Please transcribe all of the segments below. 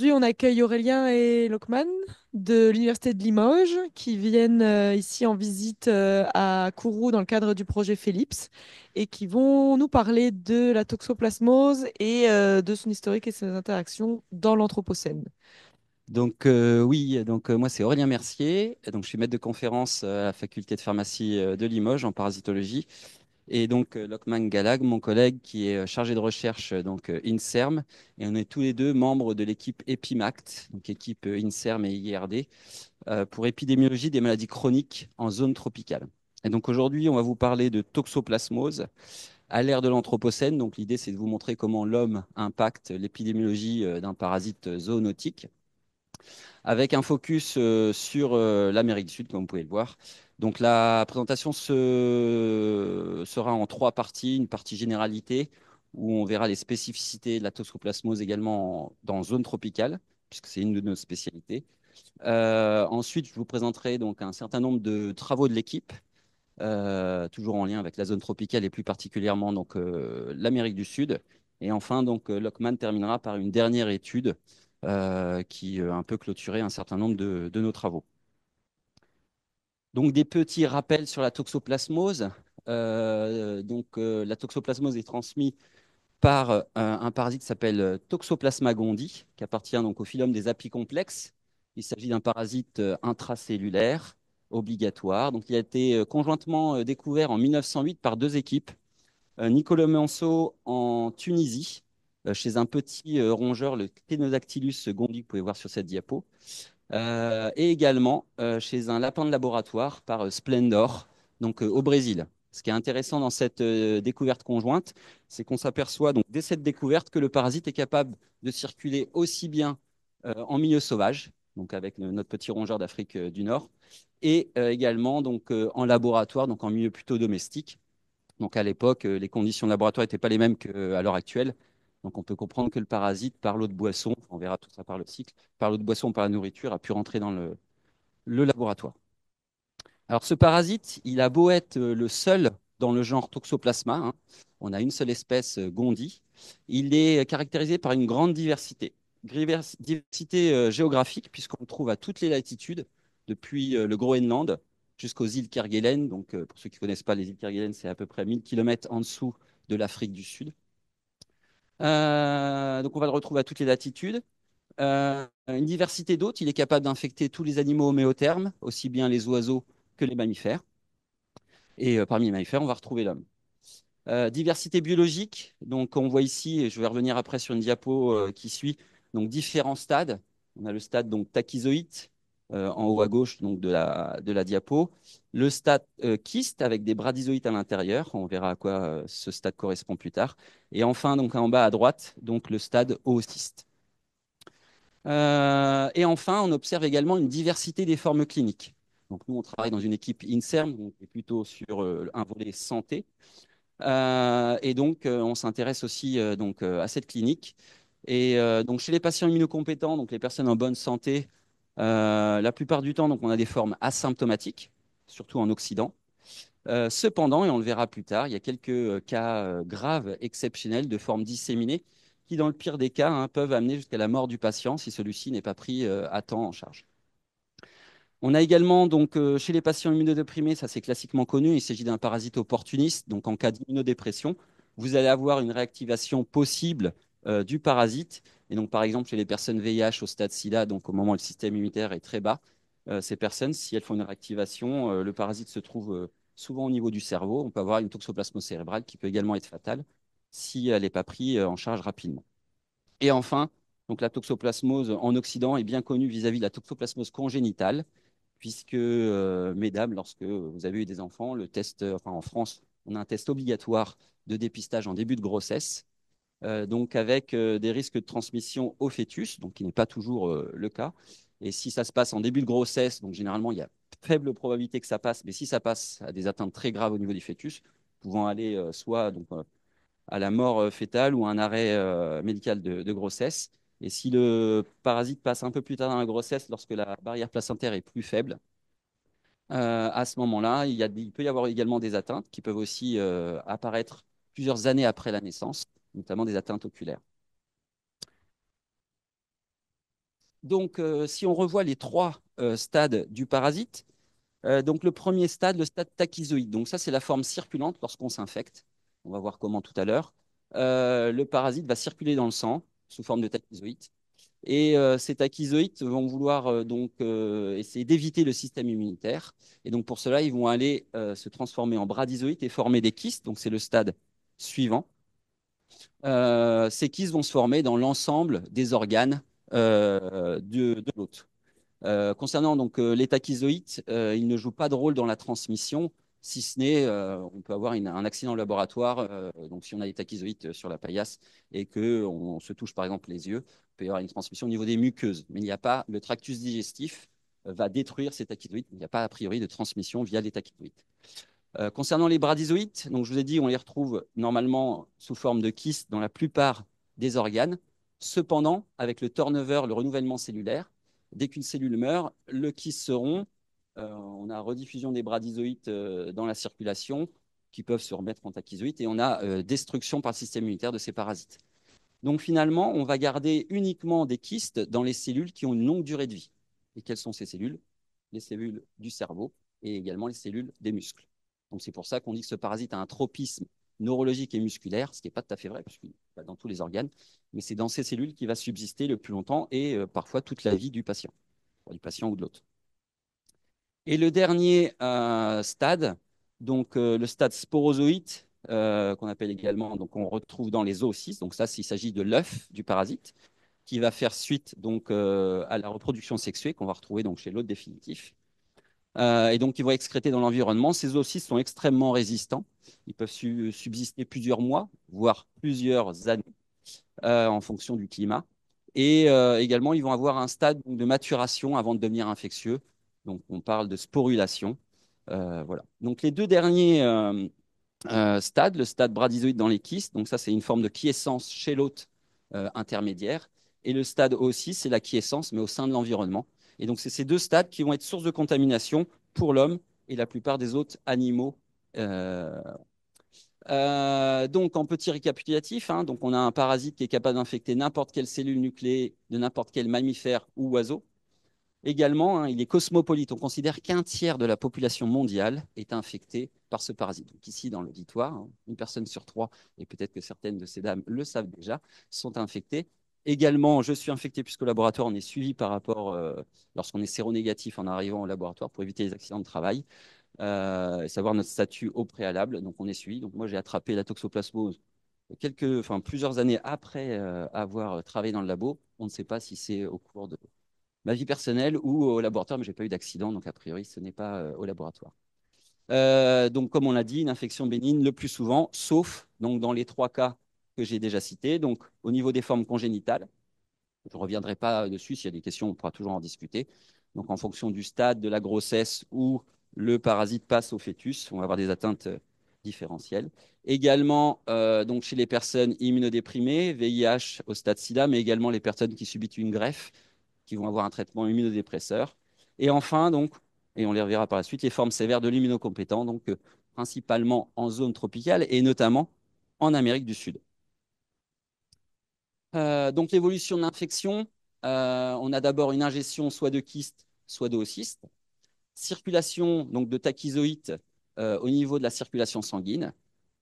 Aujourd'hui, on accueille Aurélien et Lokman de l'Université de Limoges qui viennent ici en visite à Kourou dans le cadre du projet Philips et qui vont nous parler de la toxoplasmose et de son historique et ses interactions dans l'Anthropocène. Moi c'est Aurélien Mercier, donc je suis maître de conférence à la faculté de pharmacie de Limoges en parasitologie et Lokman Galag, mon collègue qui est chargé de recherche INSERM, et on est tous les deux membres de l'équipe EPIMACT, donc équipe INSERM et IRD pour épidémiologie des maladies chroniques en zone tropicale. Et donc aujourd'hui, on va vous parler de toxoplasmose à l'ère de l'Anthropocène. Donc l'idée c'est de vous montrer comment l'homme impacte l'épidémiologie d'un parasite zoonotique avec un focus sur l'Amérique du Sud, comme vous pouvez le voir. Donc la présentation sera en trois parties. Une partie généralité, où on verra les spécificités de la toxoplasmose également dans zone tropicale, puisque c'est une de nos spécialités. Ensuite, je vous présenterai donc un certain nombre de travaux de l'équipe, toujours en lien avec la zone tropicale et plus particulièrement l'Amérique du Sud. Et enfin, Lockman terminera par une dernière étude qui un peu clôturer un certain nombre de nos travaux. Donc des petits rappels sur la toxoplasmose. La toxoplasmose est transmise par un parasite qui s'appelle Toxoplasma gondii, qui appartient donc au phylum des apicomplexes. Il s'agit d'un parasite intracellulaire obligatoire. Donc, il a été conjointement découvert en 1908 par deux équipes. Nicolas Manceau en Tunisie, chez un petit rongeur, le Ctenodactylus gondii, que vous pouvez voir sur cette diapo, et également chez un lapin de laboratoire par Splendor, au Brésil. Ce qui est intéressant dans cette découverte conjointe, c'est qu'on s'aperçoit donc dès cette découverte que le parasite est capable de circuler aussi bien en milieu sauvage, donc avec notre petit rongeur d'Afrique du Nord, et également en laboratoire, donc en milieu plutôt domestique. Donc à l'époque, les conditions de laboratoire n'étaient pas les mêmes qu'à l'heure actuelle. Donc on peut comprendre que le parasite, par l'eau de boisson, on verra tout ça par le cycle, par l'eau de boisson, par la nourriture, a pu rentrer dans le laboratoire. Alors ce parasite, il a beau être le seul dans le genre Toxoplasma, hein, on a une seule espèce, Gondii, il est caractérisé par une grande diversité. Diversité géographique, puisqu'on le trouve à toutes les latitudes, depuis le Groenland jusqu'aux îles Kerguelen. Pour ceux qui ne connaissent pas les îles Kerguelen, c'est à peu près 1000 km en dessous de l'Afrique du Sud. Donc on va le retrouver à toutes les latitudes. Une diversité d'hôtes, il est capable d'infecter tous les animaux homéothermes, aussi bien les oiseaux que les mammifères. Et parmi les mammifères, on va retrouver l'homme. Diversité biologique, donc on voit ici, et je vais revenir après sur une diapo qui suit, donc différents stades. On a le stade tachyzoïde en haut à gauche de la diapo, le stade kyste avec des bradyzoïdes à l'intérieur, on verra à quoi ce stade correspond plus tard, et enfin donc en bas à droite, donc le stade oocyste. Et enfin, on observe également une diversité des formes cliniques. Donc nous, on travaille dans une équipe INSERM, donc qui est plutôt sur un volet santé. On s'intéresse aussi à cette clinique. Et chez les patients immunocompétents, donc les personnes en bonne santé, la plupart du temps, donc, on a des formes asymptomatiques, surtout en Occident. Cependant, et on le verra plus tard, il y a quelques cas graves, exceptionnels, de formes disséminées qui, dans le pire des cas, hein, peuvent amener jusqu'à la mort du patient si celui-ci n'est pas pris à temps en charge. On a également, chez les patients immunodéprimés, ça c'est classiquement connu, il s'agit d'un parasite opportuniste. Donc, en cas d'immunodépression, vous allez avoir une réactivation possible du parasite. Et donc, par exemple, chez les personnes VIH au stade SIDA, donc au moment où le système immunitaire est très bas, ces personnes, si elles font une réactivation, le parasite se trouve souvent au niveau du cerveau. On peut avoir une toxoplasmose cérébrale qui peut également être fatale si elle n'est pas prise en charge rapidement. Et enfin, donc la toxoplasmose en Occident est bien connue vis-à-vis de la toxoplasmose congénitale, puisque, mesdames, lorsque vous avez eu des enfants, le test, enfin en France, on a un test obligatoire de dépistage en début de grossesse, donc avec des risques de transmission au fœtus, donc qui n'est pas toujours le cas. Et si ça se passe en début de grossesse, donc généralement il y a faible probabilité que ça passe, mais si ça passe à des atteintes très graves au niveau du fœtus, pouvant aller soit à la mort fœtale ou à un arrêt médical de grossesse. Et si le parasite passe un peu plus tard dans la grossesse, lorsque la barrière placentaire est plus faible, à ce moment-là, il peut y avoir également des atteintes qui peuvent aussi apparaître plusieurs années après la naissance, notamment des atteintes oculaires. Donc, si on revoit les trois stades du parasite, donc le premier stade, le stade tachyzoïde. Donc ça, c'est la forme circulante lorsqu'on s'infecte. On va voir comment tout à l'heure. Le parasite va circuler dans le sang sous forme de tachyzoïde. Et ces tachyzoïdes vont vouloir essayer d'éviter le système immunitaire. Et donc pour cela, ils vont aller se transformer en bradyzoïdes et former des kystes. Donc c'est le stade suivant. Ces kystes vont se former dans l'ensemble des organes de l'hôte. Concernant les tachyzoïdes, ils ne jouent pas de rôle dans la transmission, si ce n'est on peut avoir un accident au laboratoire. Donc si on a des tachyzoïdes sur la paillasse et qu'on se touche par exemple les yeux, il peut y avoir une transmission au niveau des muqueuses. Mais il n'y a pas, le tractus digestif va détruire ces tachyzoïdes. Il n'y a pas a priori de transmission via les tachyzoïdes. Concernant les bradyzoïdes, donc je vous ai dit, on les retrouve normalement sous forme de kystes dans la plupart des organes. Cependant, avec le turnover, le renouvellement cellulaire, dès qu'une cellule meurt, le kyste se rompt. On a rediffusion des bradyzoïdes dans la circulation qui peuvent se remettre en tachyzoïdes et on a destruction par le système immunitaire de ces parasites. Donc finalement, on va garder uniquement des kystes dans les cellules qui ont une longue durée de vie. Et quelles sont ces cellules? Les cellules du cerveau et également les cellules des muscles. Donc c'est pour ça qu'on dit que ce parasite a un tropisme neurologique et musculaire, ce qui n'est pas tout à fait vrai, puisqu'il va dans tous les organes, mais c'est dans ces cellules qu'il va subsister le plus longtemps et parfois toute la vie du patient ou de l'autre. Et le dernier stade, le stade sporozoïde, qu'on appelle également, donc on retrouve dans les oocytes, donc ça, il s'agit de l'œuf du parasite, qui va faire suite à la reproduction sexuée qu'on va retrouver donc chez l'hôte définitif. Et donc, ils vont excréter dans l'environnement. Ces oocytes sont extrêmement résistants. Ils peuvent subsister plusieurs mois, voire plusieurs années, en fonction du climat. Et également, ils vont avoir un stade de maturation avant de devenir infectieux. Donc, on parle de sporulation. Voilà. Donc, les deux derniers stades, le stade bradyzoïde dans les kystes, donc ça, c'est une forme de quiescence chez l'hôte intermédiaire. Et le stade aussi, c'est la quiescence, mais au sein de l'environnement. Et donc, c'est ces deux stades qui vont être source de contamination pour l'homme et la plupart des autres animaux. Euh, donc, en petit récapitulatif, hein, donc on a un parasite qui est capable d'infecter n'importe quelle cellule nucléée de n'importe quel mammifère ou oiseau. Également, hein, il est cosmopolite. On considère qu'un tiers de la population mondiale est infectée par ce parasite. Donc ici, dans l'auditoire, hein, une personne sur trois, et peut-être que certaines de ces dames le savent déjà, sont infectées. Également, je suis infecté puisqu'au laboratoire, on est suivi par rapport, lorsqu'on est séronégatif en arrivant au laboratoire pour éviter les accidents de travail, et savoir notre statut au préalable. Donc on est suivi. Donc moi, j'ai attrapé la toxoplasmose plusieurs années après avoir travaillé dans le labo. On ne sait pas si c'est au cours de ma vie personnelle ou au laboratoire, mais j'ai pas eu d'accident, donc a priori, ce n'est pas au laboratoire. Donc, comme on l'a dit, une infection bénigne le plus souvent, sauf donc, dans les trois cas que j'ai déjà cités. Donc, au niveau des formes congénitales, je ne reviendrai pas dessus. S'il y a des questions, on pourra toujours en discuter. Donc, en fonction du stade de la grossesse où le parasite passe au fœtus, on va avoir des atteintes différentielles. Également, donc chez les personnes immunodéprimées, VIH au stade SIDA, mais également les personnes qui subissent une greffe, qui vont avoir un traitement immunodépresseur. Et enfin, donc, et on les reverra par la suite, les formes sévères de l'immunocompétent, donc principalement en zone tropicale et notamment en Amérique du Sud. Donc l'évolution de l'infection, on a d'abord une ingestion soit de kystes, soit d'oocytes. Circulation donc de tachyzoïdes au niveau de la circulation sanguine.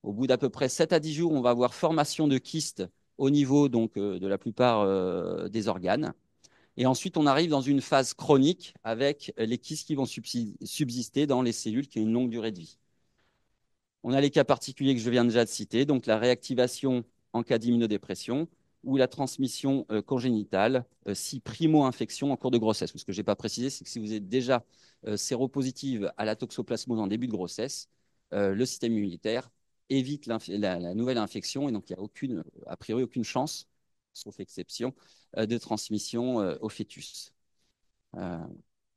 Au bout d'à peu près 7 à 10 jours, on va avoir formation de kystes au niveau de la plupart des organes. Et ensuite, on arrive dans une phase chronique avec les kystes qui vont subsister dans les cellules qui ont une longue durée de vie. On a les cas particuliers que je viens déjà de citer, donc la réactivation en cas d'immunodépression ou la transmission congénitale si primo-infection en cours de grossesse. Ce que je n'ai pas précisé, c'est que si vous êtes déjà séropositive à la toxoplasmose en début de grossesse, le système immunitaire évite la nouvelle infection et donc il n'y a a priori aucune chance, sauf exception, de transmission au fœtus. Euh,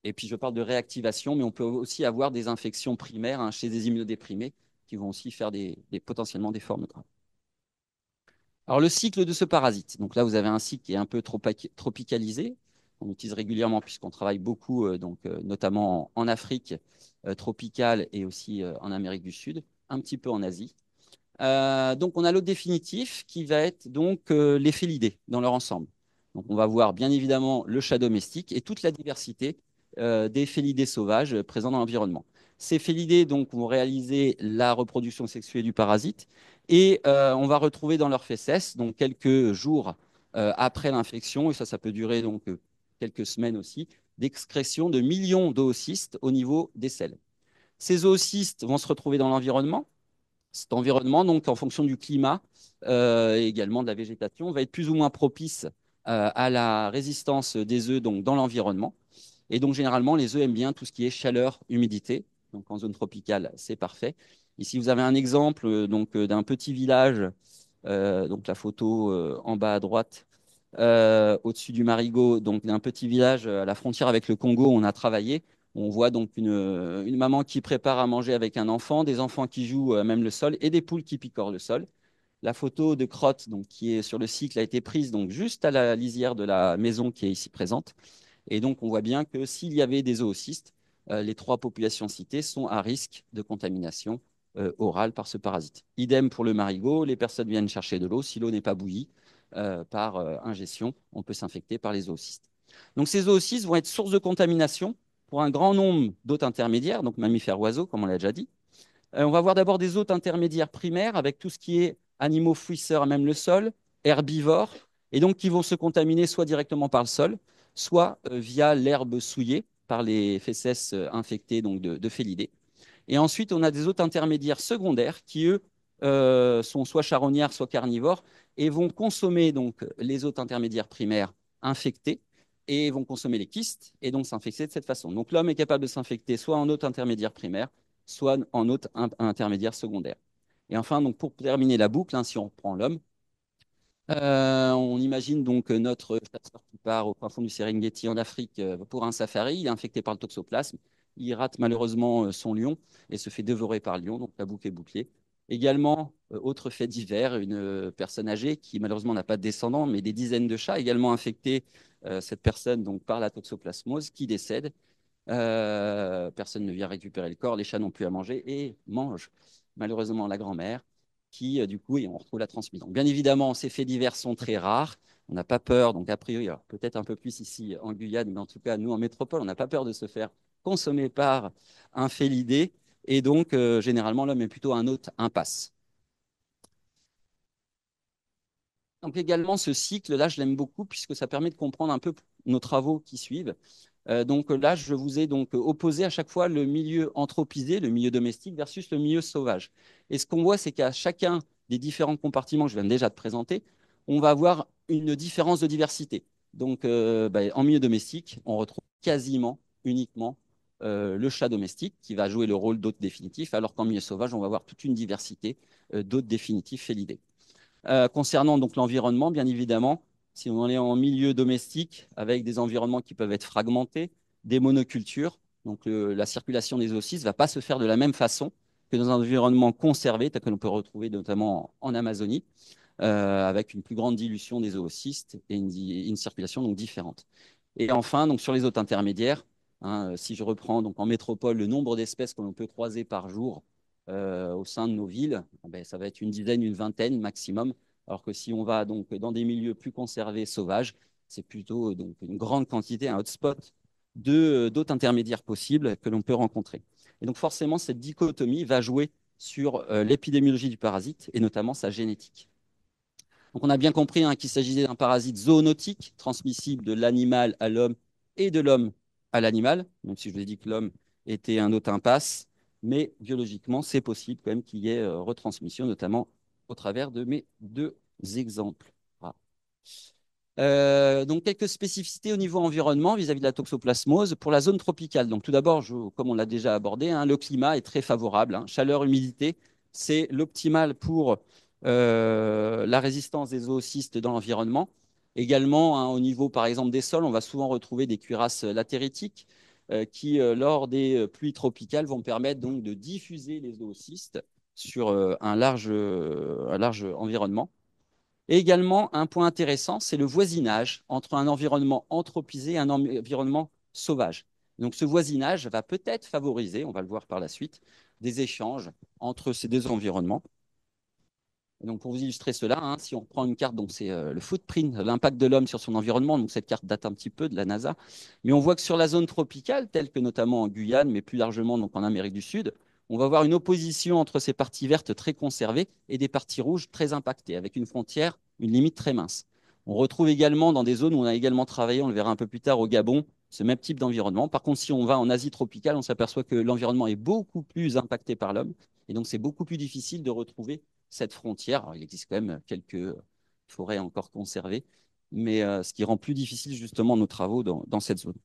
et puis je parle de réactivation, mais on peut aussi avoir des infections primaires hein, chez des immunodéprimés qui vont aussi faire potentiellement des formes graves. Alors le cycle de ce parasite, donc là vous avez un cycle qui est un peu tropicalisé, on utilise régulièrement puisqu'on travaille beaucoup, notamment en Afrique tropicale et aussi en Amérique du Sud, un petit peu en Asie. Donc on a l'hôte définitif qui va être donc les félidés dans leur ensemble. Donc, on va voir bien évidemment le chat domestique et toute la diversité des félidés sauvages présents dans l'environnement. Ces félidés donc, vont réaliser la reproduction sexuée du parasite et on va retrouver dans leurs fesses, donc quelques jours après l'infection, et ça peut durer donc quelques semaines aussi, d'excrétion de millions d'oocystes au niveau des selles. Ces oocystes vont se retrouver dans l'environnement. Cet environnement, donc, en fonction du climat et également de la végétation, va être plus ou moins propice à la résistance des œufs donc, dans l'environnement. Et donc, généralement, les œufs aiment bien tout ce qui est chaleur, humidité. Donc, en zone tropicale, c'est parfait. Ici, vous avez un exemple d'un petit village, donc la photo en bas à droite, au-dessus du Marigot, donc d'un petit village à la frontière avec le Congo où on a travaillé. On voit donc une maman qui prépare à manger avec un enfant, des enfants qui jouent même le sol et des poules qui picorent le sol. La photo de crotte donc, qui est sur le cycle a été prise donc, juste à la lisière de la maison qui est ici présente. Et donc, on voit bien que s'il y avait des zoocystes, les trois populations citées sont à risque de contamination orale par ce parasite. Idem pour le marigot, les personnes viennent chercher de l'eau. Si l'eau n'est pas bouillie par ingestion, on peut s'infecter par les zoocystes. Donc, ces zoocystes vont être source de contamination pour un grand nombre d'hôtes intermédiaires, donc mammifères oiseaux, comme on l'a déjà dit. On va voir d'abord des hôtes intermédiaires primaires avec tout ce qui est animaux fouisseurs, même le sol, herbivores, et donc qui vont se contaminer soit directement par le sol, soit via l'herbe souillée par les fesses infectées donc de félidés. Et ensuite, on a des hôtes intermédiaires secondaires qui, eux, sont soit charognards, soit carnivores, et vont consommer donc les hôtes intermédiaires primaires infectés et vont consommer les kystes et donc s'infecter de cette façon. Donc l'homme est capable de s'infecter soit en hôte intermédiaire primaire, soit en hôte intermédiaire secondaire. Et enfin, donc pour terminer la boucle, hein, si on reprend l'homme, on imagine donc notre chasseur qui part au fin fond du Serengeti en Afrique pour un safari. Il est infecté par le toxoplasme. Il rate malheureusement son lion et se fait dévorer par le lion. Donc la boucle est bouclée. Également, autre fait divers, une personne âgée qui malheureusement n'a pas de descendants, mais des dizaines de chats également infectés, cette personne donc par la toxoplasmose qui décède. Personne ne vient récupérer le corps, les chats n'ont plus à manger et mangent malheureusement la grand-mère qui, du coup, et on retrouve la transmission. Bien évidemment, ces faits divers sont très rares. On n'a pas peur, donc a priori, peut-être un peu plus ici en Guyane, mais en tout cas, nous en métropole, on n'a pas peur de se faire consommer par un félidé. Et donc, généralement, l'homme est plutôt un hôte impasse. Donc également, ce cycle-là, je l'aime beaucoup puisque ça permet de comprendre un peu nos travaux qui suivent. Donc là, je vous ai donc opposé à chaque fois le milieu anthropisé, le milieu domestique, versus le milieu sauvage. Et ce qu'on voit, c'est qu'à chacun des différents compartiments que je viens déjà de présenter, on va avoir une différence de diversité. Donc en milieu domestique, on retrouve quasiment uniquement le chat domestique qui va jouer le rôle d'hôte définitif, alors qu'en milieu sauvage, on va avoir toute une diversité d'hôtes définitifs félidés. Concernant donc l'environnement, bien évidemment, si on est en milieu domestique avec des environnements qui peuvent être fragmentés, des monocultures, donc la circulation des oocystes ne va pas se faire de la même façon que dans un environnement conservé, tel que l'on peut retrouver notamment en Amazonie, avec une plus grande dilution des oocystes et une circulation donc différente. Et enfin, donc sur les hôtes intermédiaires, hein, si je reprends donc en métropole le nombre d'espèces que l'on peut croiser par jour au sein de nos villes, ben, ça va être une dizaine, une vingtaine maximum. Alors que si on va donc dans des milieux plus conservés, sauvages, c'est plutôt donc une grande quantité, un hotspot d'hôtes intermédiaires possibles que l'on peut rencontrer. Et donc forcément, cette dichotomie va jouer sur l'épidémiologie du parasite et notamment sa génétique. Donc on a bien compris hein, qu'il s'agissait d'un parasite zoonotique transmissible de l'animal à l'homme et de l'homme à l'animal, même si je vous ai dit que l'homme était un hôte impasse, mais biologiquement, c'est possible quand même qu'il y ait retransmission, notamment au travers de mes deux exemples. Voilà. Donc quelques spécificités au niveau environnement vis-à-vis de la toxoplasmose pour la zone tropicale. Donc tout d'abord, comme on l'a déjà abordé, hein, le climat est très favorable. Hein. Chaleur, humidité, c'est l'optimal pour la résistance des zoocystes dans l'environnement. Également, hein, au niveau par exemple des sols, on va souvent retrouver des cuirasses latéritiques qui, lors des pluies tropicales, vont permettre donc de diffuser les zoocystes sur un large environnement. Et également, un point intéressant, c'est le voisinage entre un environnement anthropisé et un environnement sauvage. Donc ce voisinage va peut-être favoriser, on va le voir par la suite, des échanges entre ces deux environnements. Donc, pour vous illustrer cela, hein, si on reprend une carte, donc c'est le footprint, l'impact de l'homme sur son environnement. Donc, cette carte date un petit peu de la NASA. Mais on voit que sur la zone tropicale, telle que notamment en Guyane, mais plus largement donc en Amérique du Sud, on va avoir une opposition entre ces parties vertes très conservées et des parties rouges très impactées, avec une frontière, une limite très mince. On retrouve également dans des zones où on a également travaillé, on le verra un peu plus tard au Gabon, ce même type d'environnement. Par contre, si on va en Asie tropicale, on s'aperçoit que l'environnement est beaucoup plus impacté par l'homme. Et donc, c'est beaucoup plus difficile de retrouver cette frontière. Alors, il existe quand même quelques forêts encore conservées, mais ce qui rend plus difficile justement nos travaux dans cette zone.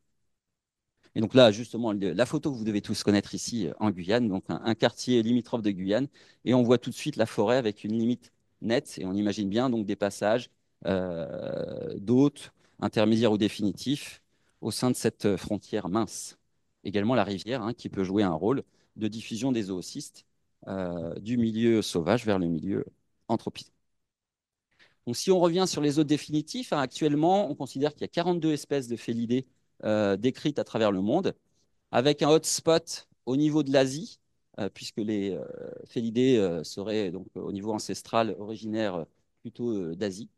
Et donc là, justement, la photo que vous devez tous connaître ici en Guyane, donc un quartier limitrophe de Guyane, et on voit tout de suite la forêt avec une limite nette, et on imagine bien donc des passages d'hôtes, intermédiaires ou définitifs, au sein de cette frontière mince. Également la rivière, hein, qui peut jouer un rôle de diffusion des zoocystes du milieu sauvage vers le milieu anthropique. Donc, si on revient sur les hôtes définitifs, hein, actuellement, on considère qu'il y a 42 espèces de félidés décrites à travers le monde, avec un hotspot au niveau de l'Asie, puisque les félidés seraient donc au niveau ancestral originaire plutôt d'Asie.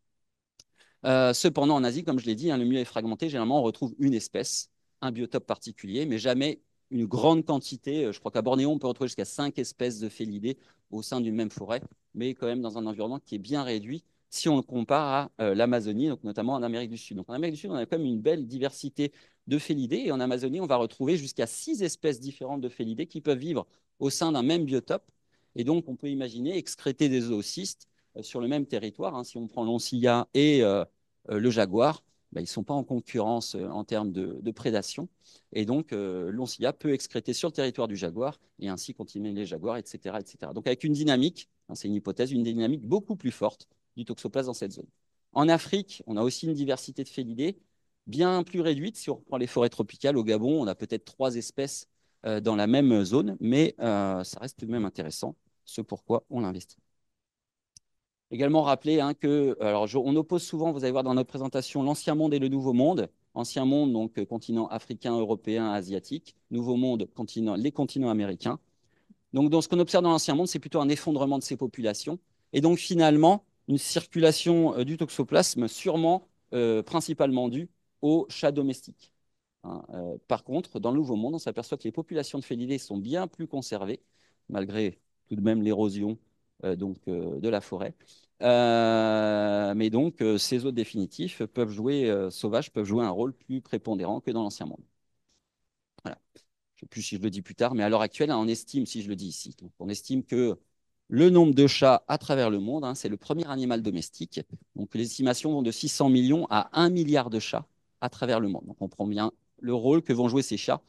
Cependant, en Asie, comme je l'ai dit, hein, le milieu est fragmenté. Généralement, on retrouve une espèce, un biotope particulier, mais jamais une grande quantité. Je crois qu'à Bornéo, on peut retrouver jusqu'à 5 espèces de félidés au sein d'une même forêt, mais quand même dans un environnement qui est bien réduit si on le compare à l'Amazonie, donc notamment en Amérique du Sud. Donc en Amérique du Sud, on a quand même une belle diversité de félidés, et en Amazonie, on va retrouver jusqu'à 6 espèces différentes de félidés qui peuvent vivre au sein d'un même biotope. Et donc, on peut imaginer excréter des zoocystes sur le même territoire, hein. Si on prend l'oncilla et le jaguar, bah, ils ne sont pas en concurrence en termes de prédation. Et donc, l'oncilla peut excréter sur le territoire du jaguar et ainsi continuer les jaguars, etc., etc. Donc, avec une dynamique, hein, c'est une hypothèse, une dynamique beaucoup plus forte du toxoplasme dans cette zone. En Afrique, on a aussi une diversité de félidés bien plus réduite. Si on reprend les forêts tropicales, au Gabon, on a peut-être 3 espèces dans la même zone, mais ça reste tout de même intéressant, ce pourquoi on l'investit. Également rappeler, hein, que, alors on oppose souvent, vous allez voir dans notre présentation, l'ancien monde et le nouveau monde. Ancien monde, donc continent africain, européen, asiatique. Nouveau monde, les continents américains. Donc, dans ce qu'on observe dans l'ancien monde, c'est plutôt un effondrement de ces populations. Et donc, finalement, une circulation du toxoplasme sûrement principalement due aux chats domestiques, hein. Par contre, dans le Nouveau Monde, on s'aperçoit que les populations de félidés sont bien plus conservées, malgré tout de même l'érosion de la forêt. Mais donc, ces hôtes définitifs peuvent jouer, sauvages, peuvent jouer un rôle plus prépondérant que dans l'Ancien Monde. Voilà. Je ne sais plus si je le dis plus tard, mais à l'heure actuelle, hein, on estime, si je le dis ici, donc on estime que le nombre de chats à travers le monde, hein, c'est le premier animal domestique. Donc, les estimations vont de 600 millions à 1 milliard de chats à travers le monde. Donc, on comprend bien le rôle que vont jouer ces chats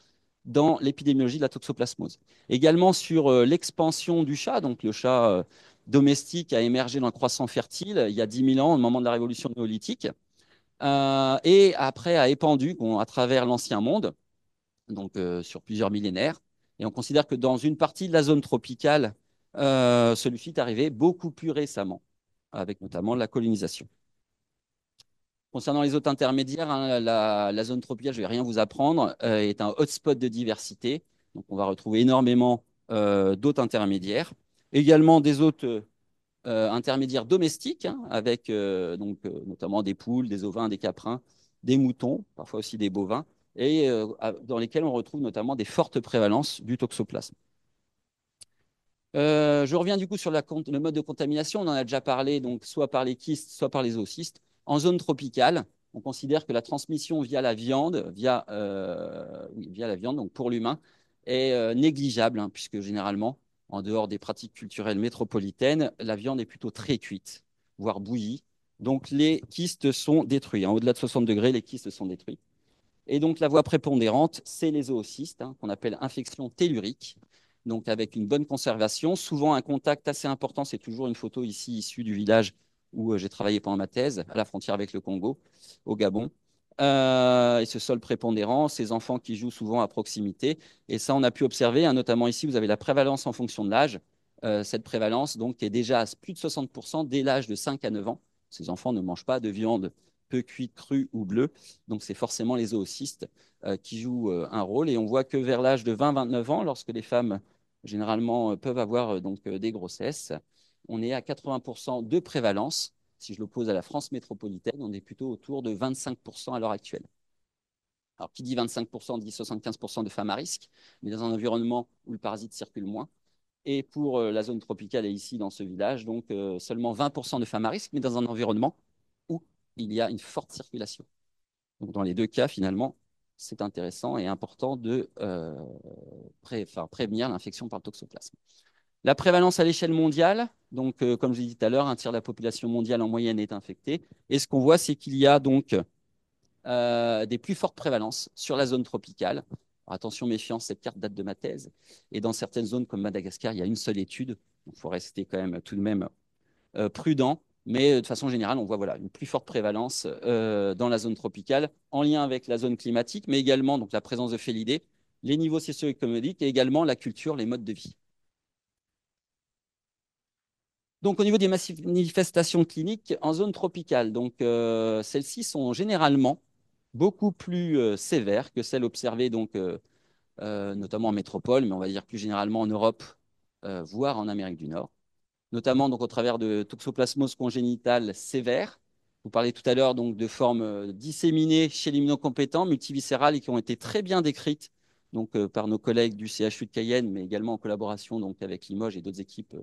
dans l'épidémiologie de la toxoplasmose. Également sur l'expansion du chat, donc le chat domestique a émergé dans le croissant fertile il y a 10 000 ans, au moment de la révolution néolithique, et après a épandu à travers l'ancien monde, donc sur plusieurs millénaires. Et on considère que dans une partie de la zone tropicale, celui-ci est arrivé beaucoup plus récemment, avec notamment la colonisation. Concernant les hôtes intermédiaires, hein, la zone tropicale, je ne vais rien vous apprendre, est un hotspot de diversité. Donc, on va retrouver énormément d'hôtes intermédiaires. Également des hôtes intermédiaires domestiques, hein, avec notamment des poules, des ovins, des caprins, des moutons, parfois aussi des bovins, et dans lesquels on retrouve notamment des fortes prévalences du toxoplasme. Je reviens du coup sur le mode de contamination. On en a déjà parlé, donc soit par les kystes, soit par les zoocystes. En zone tropicale, on considère que la transmission via la viande, via la viande, donc pour l'humain, est négligeable, hein, puisque généralement, en dehors des pratiques culturelles métropolitaines, la viande est plutôt très cuite, voire bouillie. Donc les kystes sont détruits, hein. Au-delà de 60 degrés, les kystes sont détruits. Et donc, la voie prépondérante, c'est les zoocystes, hein, qu'on appelle infection tellurique, donc avec une bonne conservation. Souvent, un contact assez important, c'est toujours une photo ici issue du village où j'ai travaillé pendant ma thèse, à la frontière avec le Congo, au Gabon. Et ce sol prépondérant, ces enfants qui jouent souvent à proximité. Et ça, on a pu observer, hein, notamment ici, vous avez la prévalence en fonction de l'âge. Cette prévalence donc, est déjà à plus de 60% dès l'âge de 5 à 9 ans. Ces enfants ne mangent pas de viande peu cuite, crue ou bleue. Donc, c'est forcément les zoocystes qui jouent un rôle. Et on voit que vers l'âge de 20-29 ans, lorsque les femmes, généralement, peuvent avoir des grossesses, on est à 80% de prévalence. Si je l'oppose à la France métropolitaine, on est plutôt autour de 25% à l'heure actuelle. Alors, qui dit 25% dit 75% de femmes à risque, mais dans un environnement où le parasite circule moins. Et pour la zone tropicale et ici dans ce village, donc seulement 20% de femmes à risque, mais dans un environnement où il y a une forte circulation. Donc dans les deux cas, finalement, c'est intéressant et important de prévenir l'infection par le toxoplasme. La prévalence à l'échelle mondiale, donc comme je l'ai dit tout à l'heure, un tiers de la population mondiale en moyenne est infectée. Et ce qu'on voit, c'est qu'il y a donc des plus fortes prévalences sur la zone tropicale. Alors, attention, méfiance, cette carte date de ma thèse. Et dans certaines zones comme Madagascar, il y a une seule étude. Il faut rester quand même tout de même prudent. Mais de façon générale, on voit voilà, une plus forte prévalence dans la zone tropicale en lien avec la zone climatique, mais également donc, la présence de félidés, les niveaux socio-économiques et également la culture, les modes de vie. Donc, au niveau des manifestations cliniques en zone tropicale, donc celles-ci sont généralement beaucoup plus sévères que celles observées donc notamment en métropole, mais on va dire plus généralement en Europe, voire en Amérique du Nord, notamment donc au travers de toxoplasmose congénitale sévère. Vous parlez tout à l'heure donc de formes disséminées chez l'immunocompétent, multiviscérales et qui ont été très bien décrites donc par nos collègues du CHU de Cayenne, mais également en collaboration donc avec Limoges et d'autres équipes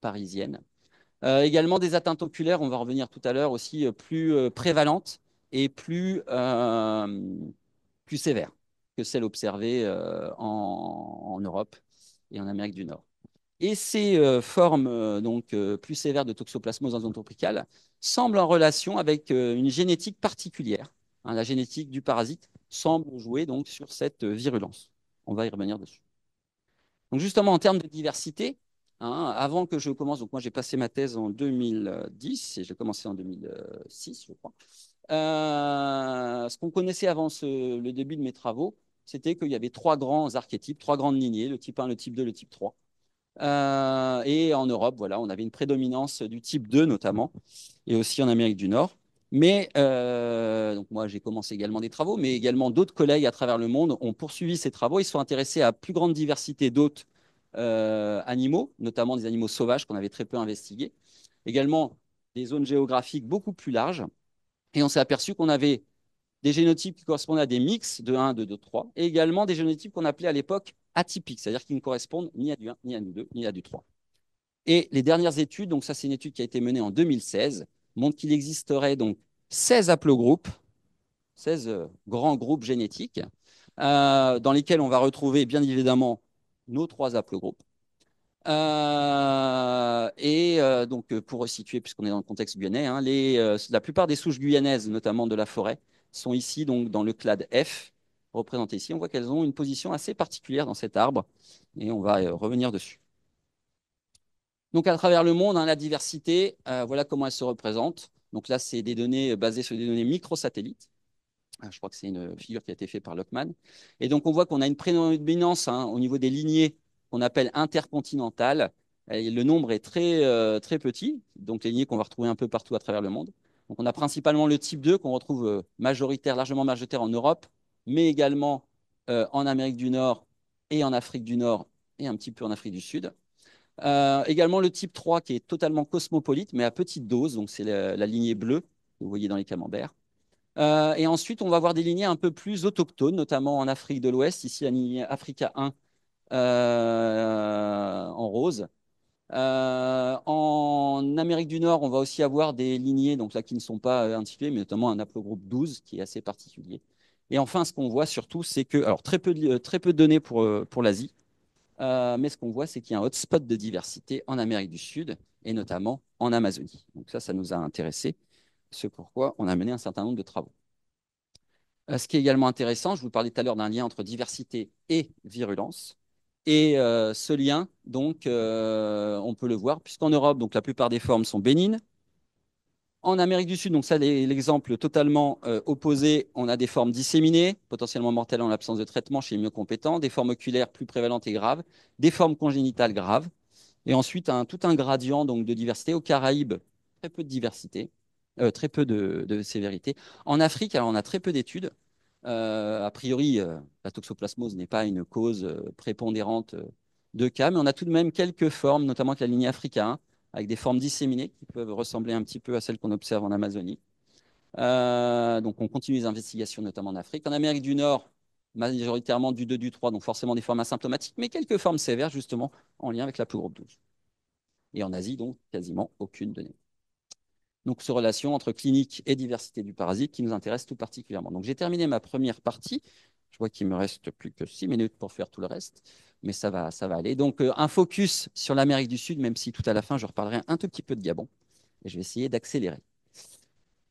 parisiennes. Également des atteintes oculaires, on va revenir tout à l'heure aussi, plus prévalentes et plus sévères que celles observées en Europe et en Amérique du Nord. Et ces formes donc, plus sévères de toxoplasmose en zone tropicale semblent en relation avec une génétique particulière. Hein, la génétique du parasite semble jouer donc, sur cette virulence. On va y revenir dessus. Donc justement, en termes de diversité, hein, avant que je commence, donc moi j'ai passé ma thèse en 2010 et j'ai commencé en 2006, je crois. Ce qu'on connaissait avant le début de mes travaux, c'était qu'il y avait trois grands archétypes, trois grandes lignées, le type 1, le type 2, le type 3. Et en Europe, voilà, on avait une prédominance du type 2 notamment, et aussi en Amérique du Nord. Mais donc moi, j'ai commencé également des travaux, mais également d'autres collègues à travers le monde ont poursuivi ces travaux. Ils sont intéressés à plus grande diversité d'autres animaux, notamment des animaux sauvages qu'on avait très peu investigués. Également des zones géographiques beaucoup plus larges. Et on s'est aperçu qu'on avait des génotypes qui correspondaient à des mix de 1, 2, 2, 3, et également des génotypes qu'on appelait à l'époque atypiques, c'est-à-dire qui ne correspondent ni à du 1, ni à du 2, ni à du 3. Et les dernières études, donc ça c'est une étude qui a été menée en 2016, montrent qu'il existerait donc 16 haplogroupes, 16 grands groupes génétiques, dans lesquels on va retrouver bien évidemment nos trois haplogroupes. Donc, pour resituer, puisqu'on est dans le contexte guyanais, hein, la plupart des souches guyanaises, notamment de la forêt, sont ici donc dans le clade F, représenté ici. On voit qu'elles ont une position assez particulière dans cet arbre, et on va revenir dessus. Donc, à travers le monde, hein, la diversité, voilà comment elle se représente. Donc là, c'est des données basées sur des données microsatellites. Je crois que c'est une figure qui a été faite par Lockman. Et donc, on voit qu'on a une prédominance hein, au niveau des lignées qu'on appelle intercontinentales. Et le nombre est très petit, donc les lignées qu'on va retrouver un peu partout à travers le monde. Donc, on a principalement le type 2 qu'on retrouve largement majoritaire en Europe, mais également en Amérique du Nord et en Afrique du Nord et un petit peu en Afrique du Sud. Également le type 3 qui est totalement cosmopolite, mais à petite dose, donc c'est la lignée bleue que vous voyez dans les camemberts. Et ensuite, on va avoir des lignées un peu plus autochtones, notamment en Afrique de l'Ouest, ici la lignée Africa 1 en rose. En Amérique du Nord, on va aussi avoir des lignées donc là, qui ne sont pas intitulées, mais notamment un haplogroupe 12 qui est assez particulier. Et enfin, ce qu'on voit surtout, c'est que, alors très peu de données pour l'Asie, mais ce qu'on voit, c'est qu'il y a un hotspot de diversité en Amérique du Sud et notamment en Amazonie. Donc ça nous a intéressés, ce pourquoi on a mené un certain nombre de travaux. Ce qui est également intéressant, je vous parlais tout à l'heure d'un lien entre diversité et virulence. Et ce lien, donc, on peut le voir, puisqu'en Europe, donc, la plupart des formes sont bénignes. En Amérique du Sud, donc ça, l'exemple totalement opposé, on a des formes disséminées, potentiellement mortelles en l'absence de traitement chez les mieux compétents, des formes oculaires plus prévalentes et graves, des formes congénitales graves, et ensuite tout un gradient donc, de diversité. Aux Caraïbes, très peu de diversité, très peu de sévérité. En Afrique, alors on a très peu d'études. A priori, la toxoplasmose n'est pas une cause prépondérante de cas, mais on a tout de même quelques formes, notamment avec la lignée Africa 1, avec des formes disséminées qui peuvent ressembler un petit peu à celles qu'on observe en Amazonie. Donc, on continue les investigations, notamment en Afrique. En Amérique du Nord, majoritairement du 2, du 3, donc forcément des formes asymptomatiques, mais quelques formes sévères, justement, en lien avec la peau groupe 12. Et en Asie, donc, quasiment aucune donnée. Donc, ce relation entre clinique et diversité du parasite qui nous intéresse tout particulièrement. Donc, j'ai terminé ma première partie. Je vois qu'il me reste plus que 6 minutes pour faire tout le reste, mais ça va aller. Donc, un focus sur l'Amérique du Sud, même si tout à la fin, je reparlerai un tout petit peu de Gabon. Et je vais essayer d'accélérer.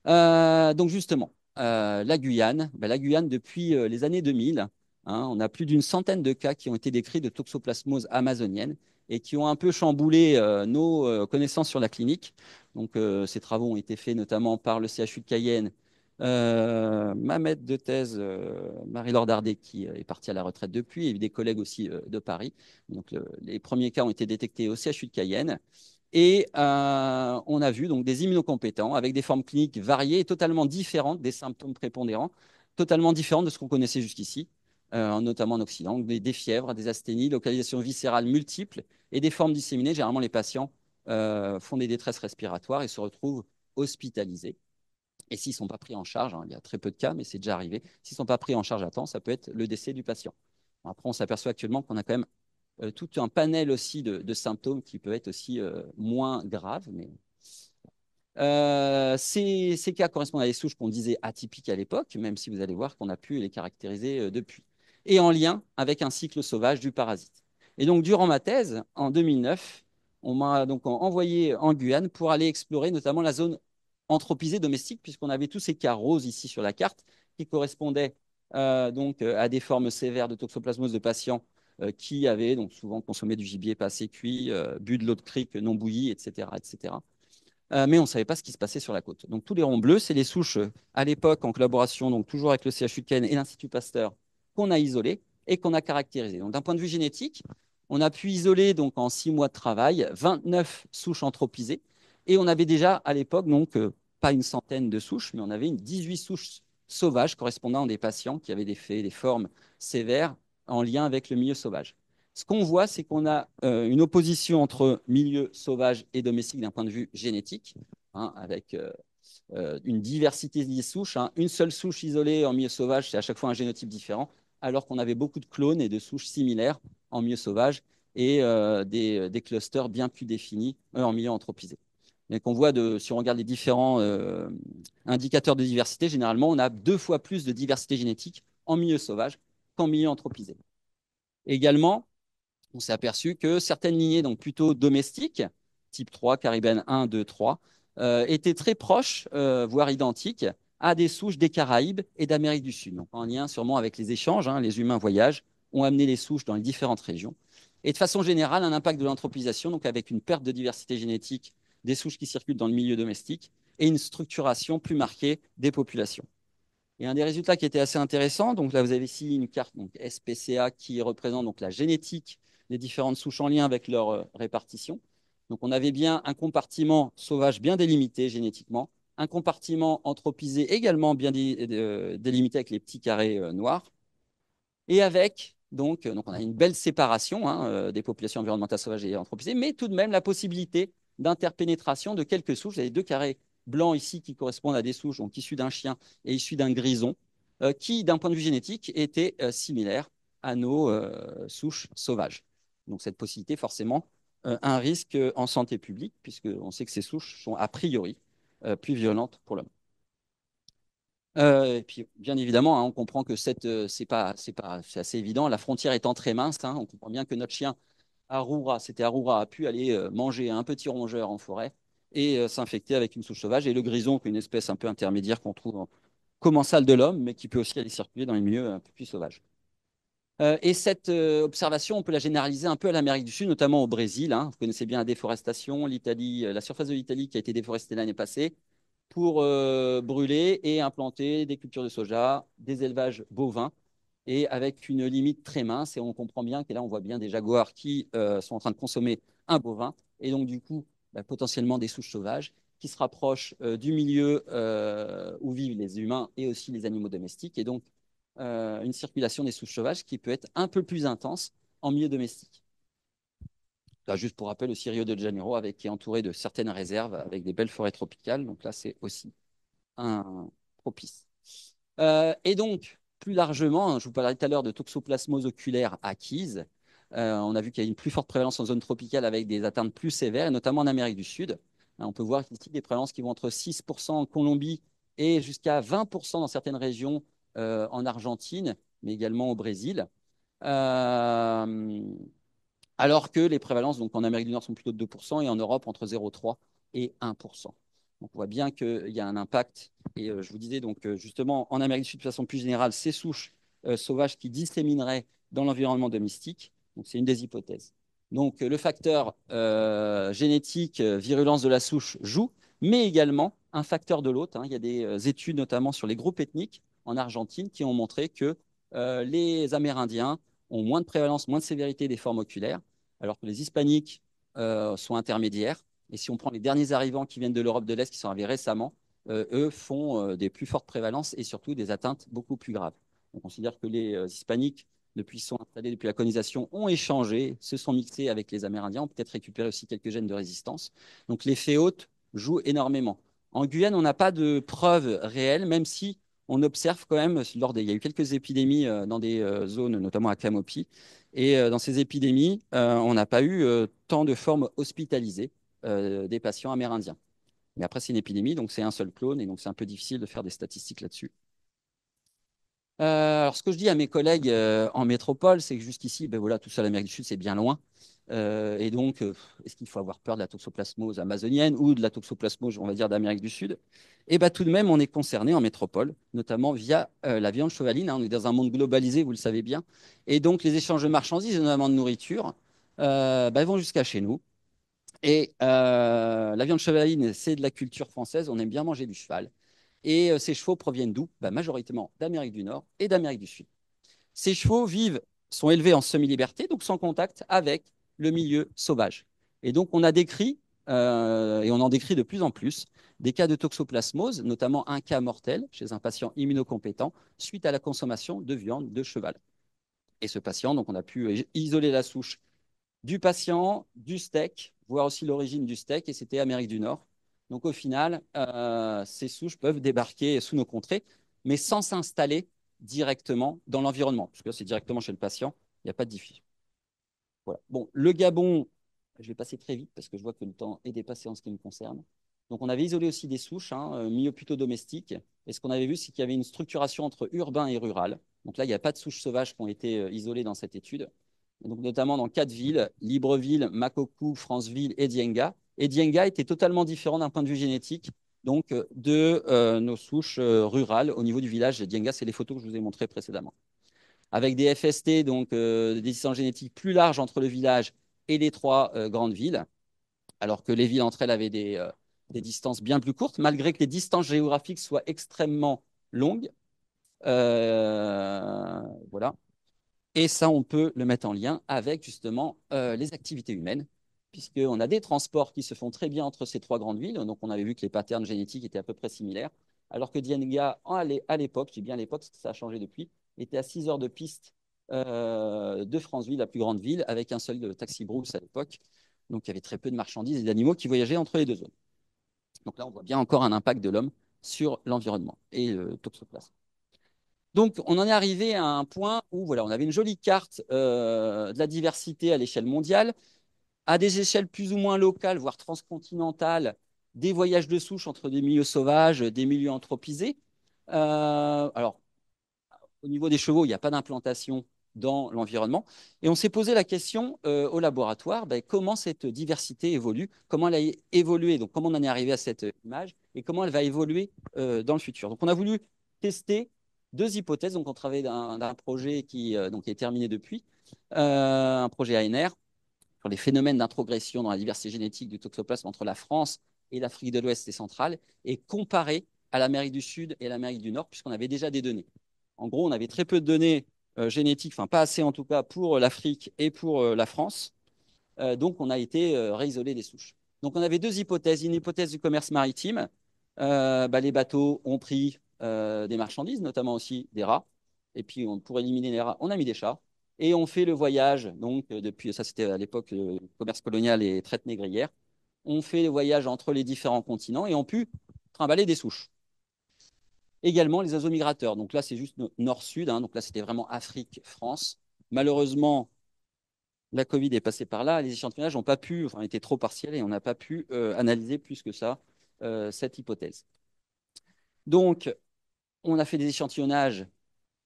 Donc justement, la Guyane, la Guyane depuis les années 2000, hein, on a plus d'une centaine de cas qui ont été décrits de toxoplasmose amazonienne et qui ont un peu chamboulé nos connaissances sur la clinique. Donc ces travaux ont été faits notamment par le CHU de Cayenne, ma maître de thèse, Marie-Laure Dardet, qui est partie à la retraite depuis, et des collègues aussi de Paris. Donc les premiers cas ont été détectés au CHU de Cayenne. Et on a vu donc des immunocompétents avec des formes cliniques variées et totalement différentes, des symptômes prépondérants, totalement différentes de ce qu'on connaissait jusqu'ici, notamment en Occident. Donc, des fièvres, des asthénies, localisations viscérales multiples et des formes disséminées. Généralement, les patients font des détresses respiratoires et se retrouvent hospitalisés. Et s'ils ne sont pas pris en charge, hein, il y a très peu de cas, mais c'est déjà arrivé, s'ils ne sont pas pris en charge à temps, ça peut être le décès du patient. Après, on s'aperçoit actuellement qu'on a quand même tout un panel aussi de symptômes qui peuvent être aussi moins graves. Mais ces cas correspondent à des souches qu'on disait atypiques à l'époque, même si vous allez voir qu'on a pu les caractériser depuis. Et en lien avec un cycle sauvage du parasite. Et donc, durant ma thèse, en 2009, on m'a donc envoyé en Guyane pour aller explorer notamment la zone anthropisée domestique, puisqu'on avait tous ces cas roses ici sur la carte qui correspondaient à des formes sévères de toxoplasmose de patients qui avaient donc souvent consommé du gibier pas assez cuit, bu de l'eau de crique non bouillie, etc., etc. Mais on ne savait pas ce qui se passait sur la côte. Donc tous les ronds bleus, c'est les souches à l'époque en collaboration, donc toujours avec le CHU de Caen et l'Institut Pasteur, qu'on a isolées et qu'on a caractérisées. Donc d'un point de vue génétique, on a pu isoler donc en 6 mois de travail 29 souches anthropisées et on avait déjà à l'époque donc pas une centaine de souches, mais on avait 18 souches sauvages correspondant à des patients qui avaient des formes sévères en lien avec le milieu sauvage. Ce qu'on voit, c'est qu'on a une opposition entre milieu sauvage et domestique d'un point de vue génétique, hein, avec une diversité des souches. Hein. Une seule souche isolée en milieu sauvage, c'est à chaque fois un génotype différent, alors qu'on avait beaucoup de clones et de souches similaires en milieu sauvage et des clusters bien plus définis en milieu anthropisé. Donc on voit, si on regarde les différents indicateurs de diversité, généralement, on a 2 fois plus de diversité génétique en milieu sauvage qu'en milieu anthropisé. Également, on s'est aperçu que certaines lignées, donc plutôt domestiques, type 3, Caribbean 1, 2, 3, étaient très proches, voire identiques, à des souches des Caraïbes et d'Amérique du Sud. Donc, en lien sûrement avec les échanges, hein, les humains voyagent, ont amené les souches dans les différentes régions. Et de façon générale, un impact de l'anthropisation, donc avec une perte de diversité génétique des souches qui circulent dans le milieu domestique et une structuration plus marquée des populations. Et un des résultats qui était assez intéressant, donc là vous avez ici une carte donc SPCA qui représente donc la génétique des différentes souches en lien avec leur répartition. Donc on avait bien un compartiment sauvage bien délimité génétiquement, un compartiment anthropisé également bien délimité avec les petits carrés noirs, et avec donc on a une belle séparation hein, des populations environnementales sauvages et anthropisées, mais tout de même la possibilité d'interpénétration de quelques souches. Vous avez 2 carrés blancs ici qui correspondent à des souches donc issues d'un chien et issues d'un grison, qui, d'un point de vue génétique, étaient similaires à nos souches sauvages. Donc cette possibilité, forcément, un risque en santé publique, puisqu'on sait que ces souches sont a priori plus violentes pour l'homme. Et puis, bien évidemment, hein, on comprend que c'est assez évident. La frontière étant très mince, hein, on comprend bien que notre chien Arura, a pu aller manger un petit rongeur en forêt et s'infecter avec une souche sauvage. Et le grison, qui est une espèce un peu intermédiaire qu'on trouve commensale de l'homme, mais qui peut aussi aller circuler dans les milieux un peu plus sauvages. Et cette observation, on peut la généraliser un peu à l'Amérique du Sud, notamment au Brésil. Hein. Vous connaissez bien la déforestation, l'Italie, la surface de l'Italie qui a été déforestée l'année passée pour brûler et implanter des cultures de soja, des élevages bovins, et avec une limite très mince. Et on comprend bien que là, on voit bien des jaguars qui sont en train de consommer un bovin, et donc du coup, potentiellement des souches sauvages qui se rapprochent du milieu où vivent les humains et aussi les animaux domestiques, et donc une circulation des souches sauvages qui peut être un peu plus intense en milieu domestique. Là, juste pour rappel, aussi Rio de Janeiro, qui est entouré de certaines réserves avec des belles forêts tropicales. Donc là, c'est aussi un propice. Et donc, plus largement, hein, je vous parlais tout à l'heure de toxoplasmose oculaire acquise. On a vu qu'il y a une plus forte prévalence en zone tropicale avec des atteintes plus sévères, et notamment en Amérique du Sud. Hein, on peut voir ici des prévalences qui vont entre 6% en Colombie et jusqu'à 20% dans certaines régions en Argentine, mais également au Brésil. Euh, alors que les prévalences donc, en Amérique du Nord sont plutôt de 2% et en Europe entre 0,3 et 1%. Donc on voit bien qu'il y a un impact. Et je vous disais donc justement en Amérique du Sud, de façon plus générale, ces souches sauvages qui dissémineraient dans l'environnement domestique. Donc c'est une des hypothèses. Donc le facteur génétique, virulence de la souche joue, mais également un facteur de l'hôte. Hein. Il y a des études notamment sur les groupes ethniques en Argentine qui ont montré que les Amérindiens ont moins de prévalence, moins de sévérité des formes oculaires, alors que les hispaniques sont intermédiaires. Et si on prend les derniers arrivants qui viennent de l'Europe de l'Est, qui sont arrivés récemment, eux font des plus fortes prévalences et surtout des atteintes beaucoup plus graves. On considère que les hispaniques, depuis qu'ils sont installés depuis la colonisation, ont échangé, se sont mixés avec les Amérindiens, ont peut-être récupéré aussi quelques gènes de résistance. Donc l'effet hôte joue énormément. En Guyane, on n'a pas de preuves réelles, même si on observe quand même, il y a eu quelques épidémies dans des zones, notamment à Camopi, et dans ces épidémies, on n'a pas eu tant de formes hospitalisées des patients amérindiens. Mais après, c'est une épidémie, donc c'est un seul clone, et donc c'est un peu difficile de faire des statistiques là-dessus. Alors, ce que je dis à mes collègues en métropole, c'est que jusqu'ici, ben voilà, tout ça, l'Amérique du Sud, c'est bien loin. Et donc, est-ce qu'il faut avoir peur de la toxoplasmose amazonienne ou de la toxoplasmose, on va dire, d'Amérique du Sud? Et bien, tout de même, on est concerné en métropole, notamment via la viande chevaline. Hein. On est dans un monde globalisé, vous le savez bien. Et donc, les échanges de marchandises, et notamment de nourriture, ben, vont jusqu'à chez nous. Et la viande chevaline, c'est de la culture française. On aime bien manger du cheval. Et ces chevaux proviennent d'où? Bah, majoritairement d'Amérique du Nord et d'Amérique du Sud. Ces chevaux sont élevés en semi-liberté, donc sans contact avec le milieu sauvage. Et donc on a décrit, et on en décrit de plus en plus, des cas de toxoplasmose, notamment un cas mortel chez un patient immunocompétent suite à la consommation de viande de cheval. Et ce patient, donc on a pu isoler la souche du patient, du steak, voir aussi l'origine du steak, et c'était Amérique du Nord. Donc au final, ces souches peuvent débarquer sous nos contrées, mais sans s'installer directement dans l'environnement, parce que c'est directement chez le patient, il n'y a pas de diffusion. Voilà. Bon, le Gabon, je vais passer très vite parce que je vois que le temps est dépassé en ce qui me concerne. Donc on avait isolé aussi des souches, hein, milieu plutôt domestique, et ce qu'on avait vu, c'est qu'il y avait une structuration entre urbain et rural. Donc là, il n'y a pas de souches sauvages qui ont été isolées dans cette étude. Donc, notamment dans 4 villes, Libreville, Makokou, Franceville et Dienga. Et Dienga était totalement différent d'un point de vue génétique donc, de nos souches rurales au niveau du village. Dienga, c'est les photos que je vous ai montrées précédemment. Avec des FST, donc des distances génétiques plus larges entre le village et les 3 grandes villes, alors que les villes entre elles avaient des distances bien plus courtes, malgré que les distances géographiques soient extrêmement longues. Voilà. Et ça, on peut le mettre en lien avec justement les activités humaines, puisqu'on a des transports qui se font très bien entre ces 3 grandes villes. Donc, on avait vu que les patterns génétiques étaient à peu près similaires, alors que Dienga, à l'époque, je dis bien à l'époque, parce que ça a changé depuis, était à 6 heures de piste de Franceville, la plus grande ville, avec un seul taxi brousse à l'époque. Donc, il y avait très peu de marchandises et d'animaux qui voyageaient entre les deux zones. Donc là, on voit bien encore un impact de l'homme sur l'environnement et le toxoplasme. Donc, on en est arrivé à un point où voilà, on avait une jolie carte de la diversité à l'échelle mondiale, à des échelles plus ou moins locales, voire transcontinentales, des voyages de souche entre des milieux sauvages, des milieux anthropisés. Alors, au niveau des chevaux, il n'y a pas d'implantation dans l'environnement. Et on s'est posé la question au laboratoire, ben, comment cette diversité évolue, comment elle a évolué, donc comment on en est arrivé à cette image et comment elle va évoluer dans le futur. Donc on a voulu tester 2 hypothèses. Donc on travaille d'un projet qui donc est terminé depuis, un projet ANR sur les phénomènes d'introgression dans la diversité génétique du toxoplasme entre la France et l'Afrique de l'Ouest et centrale, et comparer à l'Amérique du Sud et l'Amérique du Nord, puisqu'on avait déjà des données. En gros, on avait très peu de données génétiques, enfin pas assez en tout cas pour l'Afrique et pour la France. Donc on a été réisoler des souches. Donc on avait 2 hypothèses. Une hypothèse du commerce maritime. Bah, les bateaux ont pris des marchandises, notamment aussi des rats. Et puis pour éliminer les rats, on a mis des chats. Et on fait le voyage, donc depuis, ça c'était à l'époque, le commerce colonial et traite négrière, on fait le voyage entre les différents continents et on pu trimballer des souches. Également les oiseaux migrateurs. Donc là, c'est juste nord-sud. Hein. Donc là, c'était vraiment Afrique, France. Malheureusement, la Covid est passée par là. Les échantillonnages n'ont pas pu, enfin, étaient trop partiels et on n'a pas pu analyser plus que ça cette hypothèse. Donc, on a fait des échantillonnages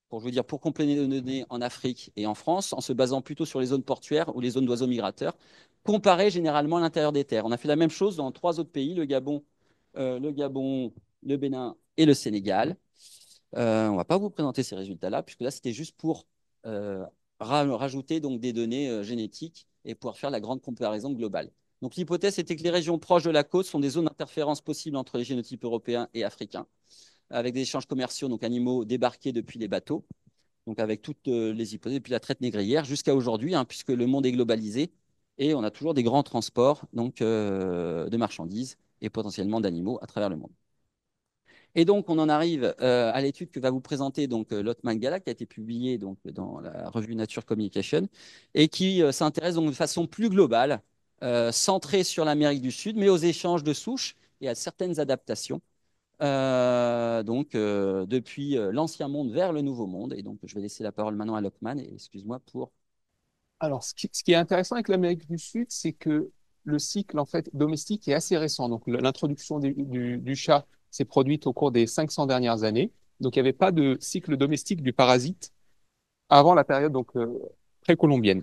pour, je veux dire, pour compléter nos données en Afrique et en France, en se basant plutôt sur les zones portuaires ou les zones d'oiseaux migrateurs, comparées généralement à l'intérieur des terres. On a fait la même chose dans 3 autres pays, le Gabon, le Bénin et le Sénégal. On ne va pas vous présenter ces résultats-là, puisque là, c'était juste pour euh, rajouter donc, des données génétiques et pouvoir faire la grande comparaison globale. Donc l'hypothèse était que les régions proches de la côte sont des zones d'interférence possibles entre les génotypes européens et africains, avec des échanges commerciaux, donc animaux débarqués depuis les bateaux, donc avec toutes les hypothèses, depuis la traite négrière jusqu'à aujourd'hui, hein, puisque le monde est globalisé et on a toujours des grands transports donc, de marchandises et potentiellement d'animaux à travers le monde. Et donc, on en arrive à l'étude que va vous présenter donc Lotte Mangala, qui a été publiée donc, dans la revue Nature Communication, et qui s'intéresse donc de façon plus globale, centrée sur l'Amérique du Sud, mais aux échanges de souches et à certaines adaptations, donc depuis l'ancien monde vers le nouveau monde. Et donc, je vais laisser la parole maintenant à Lockman, et excuse-moi pour... Alors, ce qui est intéressant avec l'Amérique du Sud, c'est que le cycle en fait domestique est assez récent. Donc, l'introduction du chat s'est produite au cours des 500 dernières années. Donc, il n'y avait pas de cycle domestique du parasite avant la période donc précolombienne.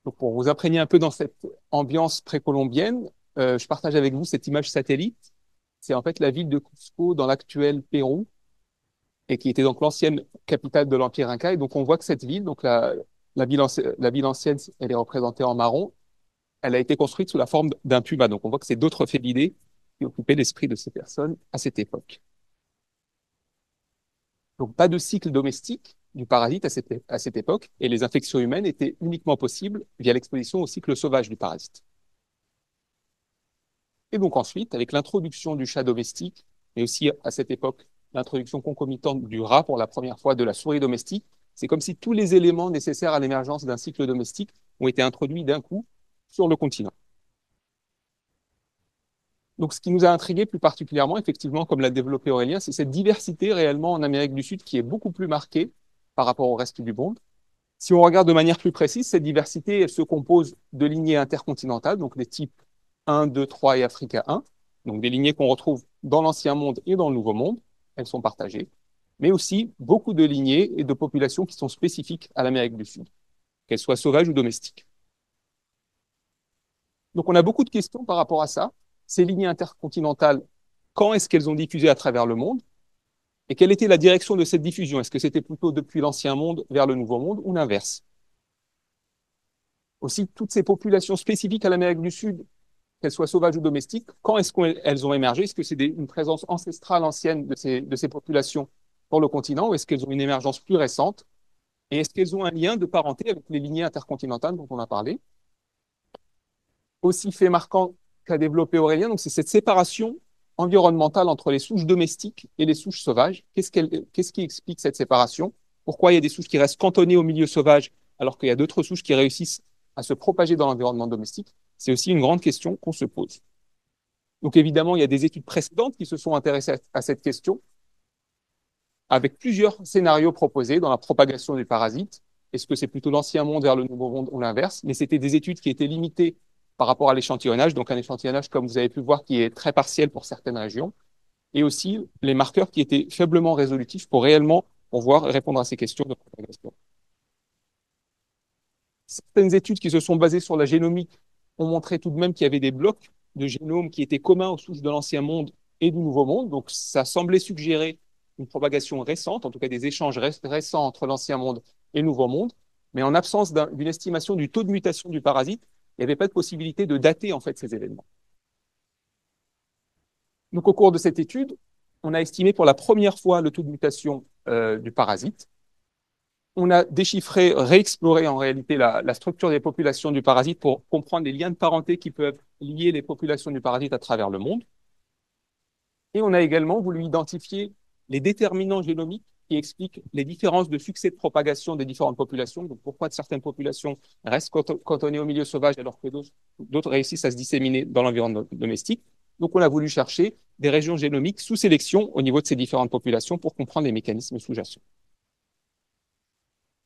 Donc, pour vous imprégner un peu dans cette ambiance précolombienne, je partage avec vous cette image satellite. C'est en fait la ville de Cusco dans l'actuel Pérou et qui était donc l'ancienne capitale de l'Empire Inca. Et donc, on voit que cette ville, donc la ville ancienne, elle est représentée en marron. Elle a été construite sous la forme d'un puma. Donc, on voit que c'est d'autres félidés qui occupaient l'esprit de ces personnes à cette époque. Donc, pas de cycle domestique du parasite à cette époque, et les infections humaines étaient uniquement possibles via l'exposition au cycle sauvage du parasite. Et donc ensuite, avec l'introduction du chat domestique, et aussi à cette époque, l'introduction concomitante du rat pour la première fois, de la souris domestique, c'est comme si tous les éléments nécessaires à l'émergence d'un cycle domestique ont été introduits d'un coup sur le continent. Donc, ce qui nous a intrigué plus particulièrement, effectivement, comme l'a développé Aurélien, c'est cette diversité réellement en Amérique du Sud qui est beaucoup plus marquée par rapport au reste du monde. Si on regarde de manière plus précise, cette diversité, elle se compose de lignées intercontinentales, donc des types 1, 2, 3 et Africa 1, donc des lignées qu'on retrouve dans l'Ancien Monde et dans le Nouveau Monde, elles sont partagées, mais aussi beaucoup de lignées et de populations qui sont spécifiques à l'Amérique du Sud, qu'elles soient sauvages ou domestiques. Donc on a beaucoup de questions par rapport à ça. Ces lignées intercontinentales, quand est-ce qu'elles ont diffusé à travers le monde? Et quelle était la direction de cette diffusion? Est-ce que c'était plutôt depuis l'Ancien Monde vers le Nouveau Monde ou l'inverse? Aussi, toutes ces populations spécifiques à l'Amérique du Sud, qu'elles soient sauvages ou domestiques, quand est-ce qu'elles ont émergé? Est-ce que c'est une présence ancestrale ancienne de ces populations sur le continent ou est-ce qu'elles ont une émergence plus récente? Et est-ce qu'elles ont un lien de parenté avec les lignées intercontinentales dont on a parlé? Aussi fait marquant qu'a développé Aurélien, donc c'est cette séparation environnementale entre les souches domestiques et les souches sauvages. Qu'est-ce qui explique cette séparation? Pourquoi il y a des souches qui restent cantonnées au milieu sauvage alors qu'il y a d'autres souches qui réussissent à se propager dans l'environnement domestique? C'est aussi une grande question qu'on se pose. Donc évidemment, il y a des études précédentes qui se sont intéressées à cette question, avec plusieurs scénarios proposés dans la propagation du parasite. Est-ce que c'est plutôt l'ancien monde vers le nouveau monde ou l'inverse? Mais c'était des études qui étaient limitées par rapport à l'échantillonnage, donc un échantillonnage, comme vous avez pu voir, qui est très partiel pour certaines régions, et aussi les marqueurs qui étaient faiblement résolutifs pour réellement pouvoir répondre à ces questions de propagation. Certaines études qui se sont basées sur la génomique ont montré tout de même qu'il y avait des blocs de génomes qui étaient communs aux souches de l'ancien monde et du nouveau monde. Donc, ça semblait suggérer une propagation récente, en tout cas des échanges récents entre l'ancien monde et le nouveau monde. Mais en absence d'une estimation du taux de mutation du parasite, il n'y avait pas de possibilité de dater en fait ces événements. Donc, au cours de cette étude, on a estimé pour la première fois le taux de mutation du parasite. On a déchiffré, réexploré en réalité la structure des populations du parasite pour comprendre les liens de parenté qui peuvent lier les populations du parasite à travers le monde. Et on a également voulu identifier les déterminants génomiques qui explique les différences de succès de propagation des différentes populations. Donc, pourquoi certaines populations restent cantonnées au milieu sauvage alors que d'autres réussissent à se disséminer dans l'environnement domestique. Donc, on a voulu chercher des régions génomiques sous sélection au niveau de ces différentes populations pour comprendre les mécanismes sous-jacents.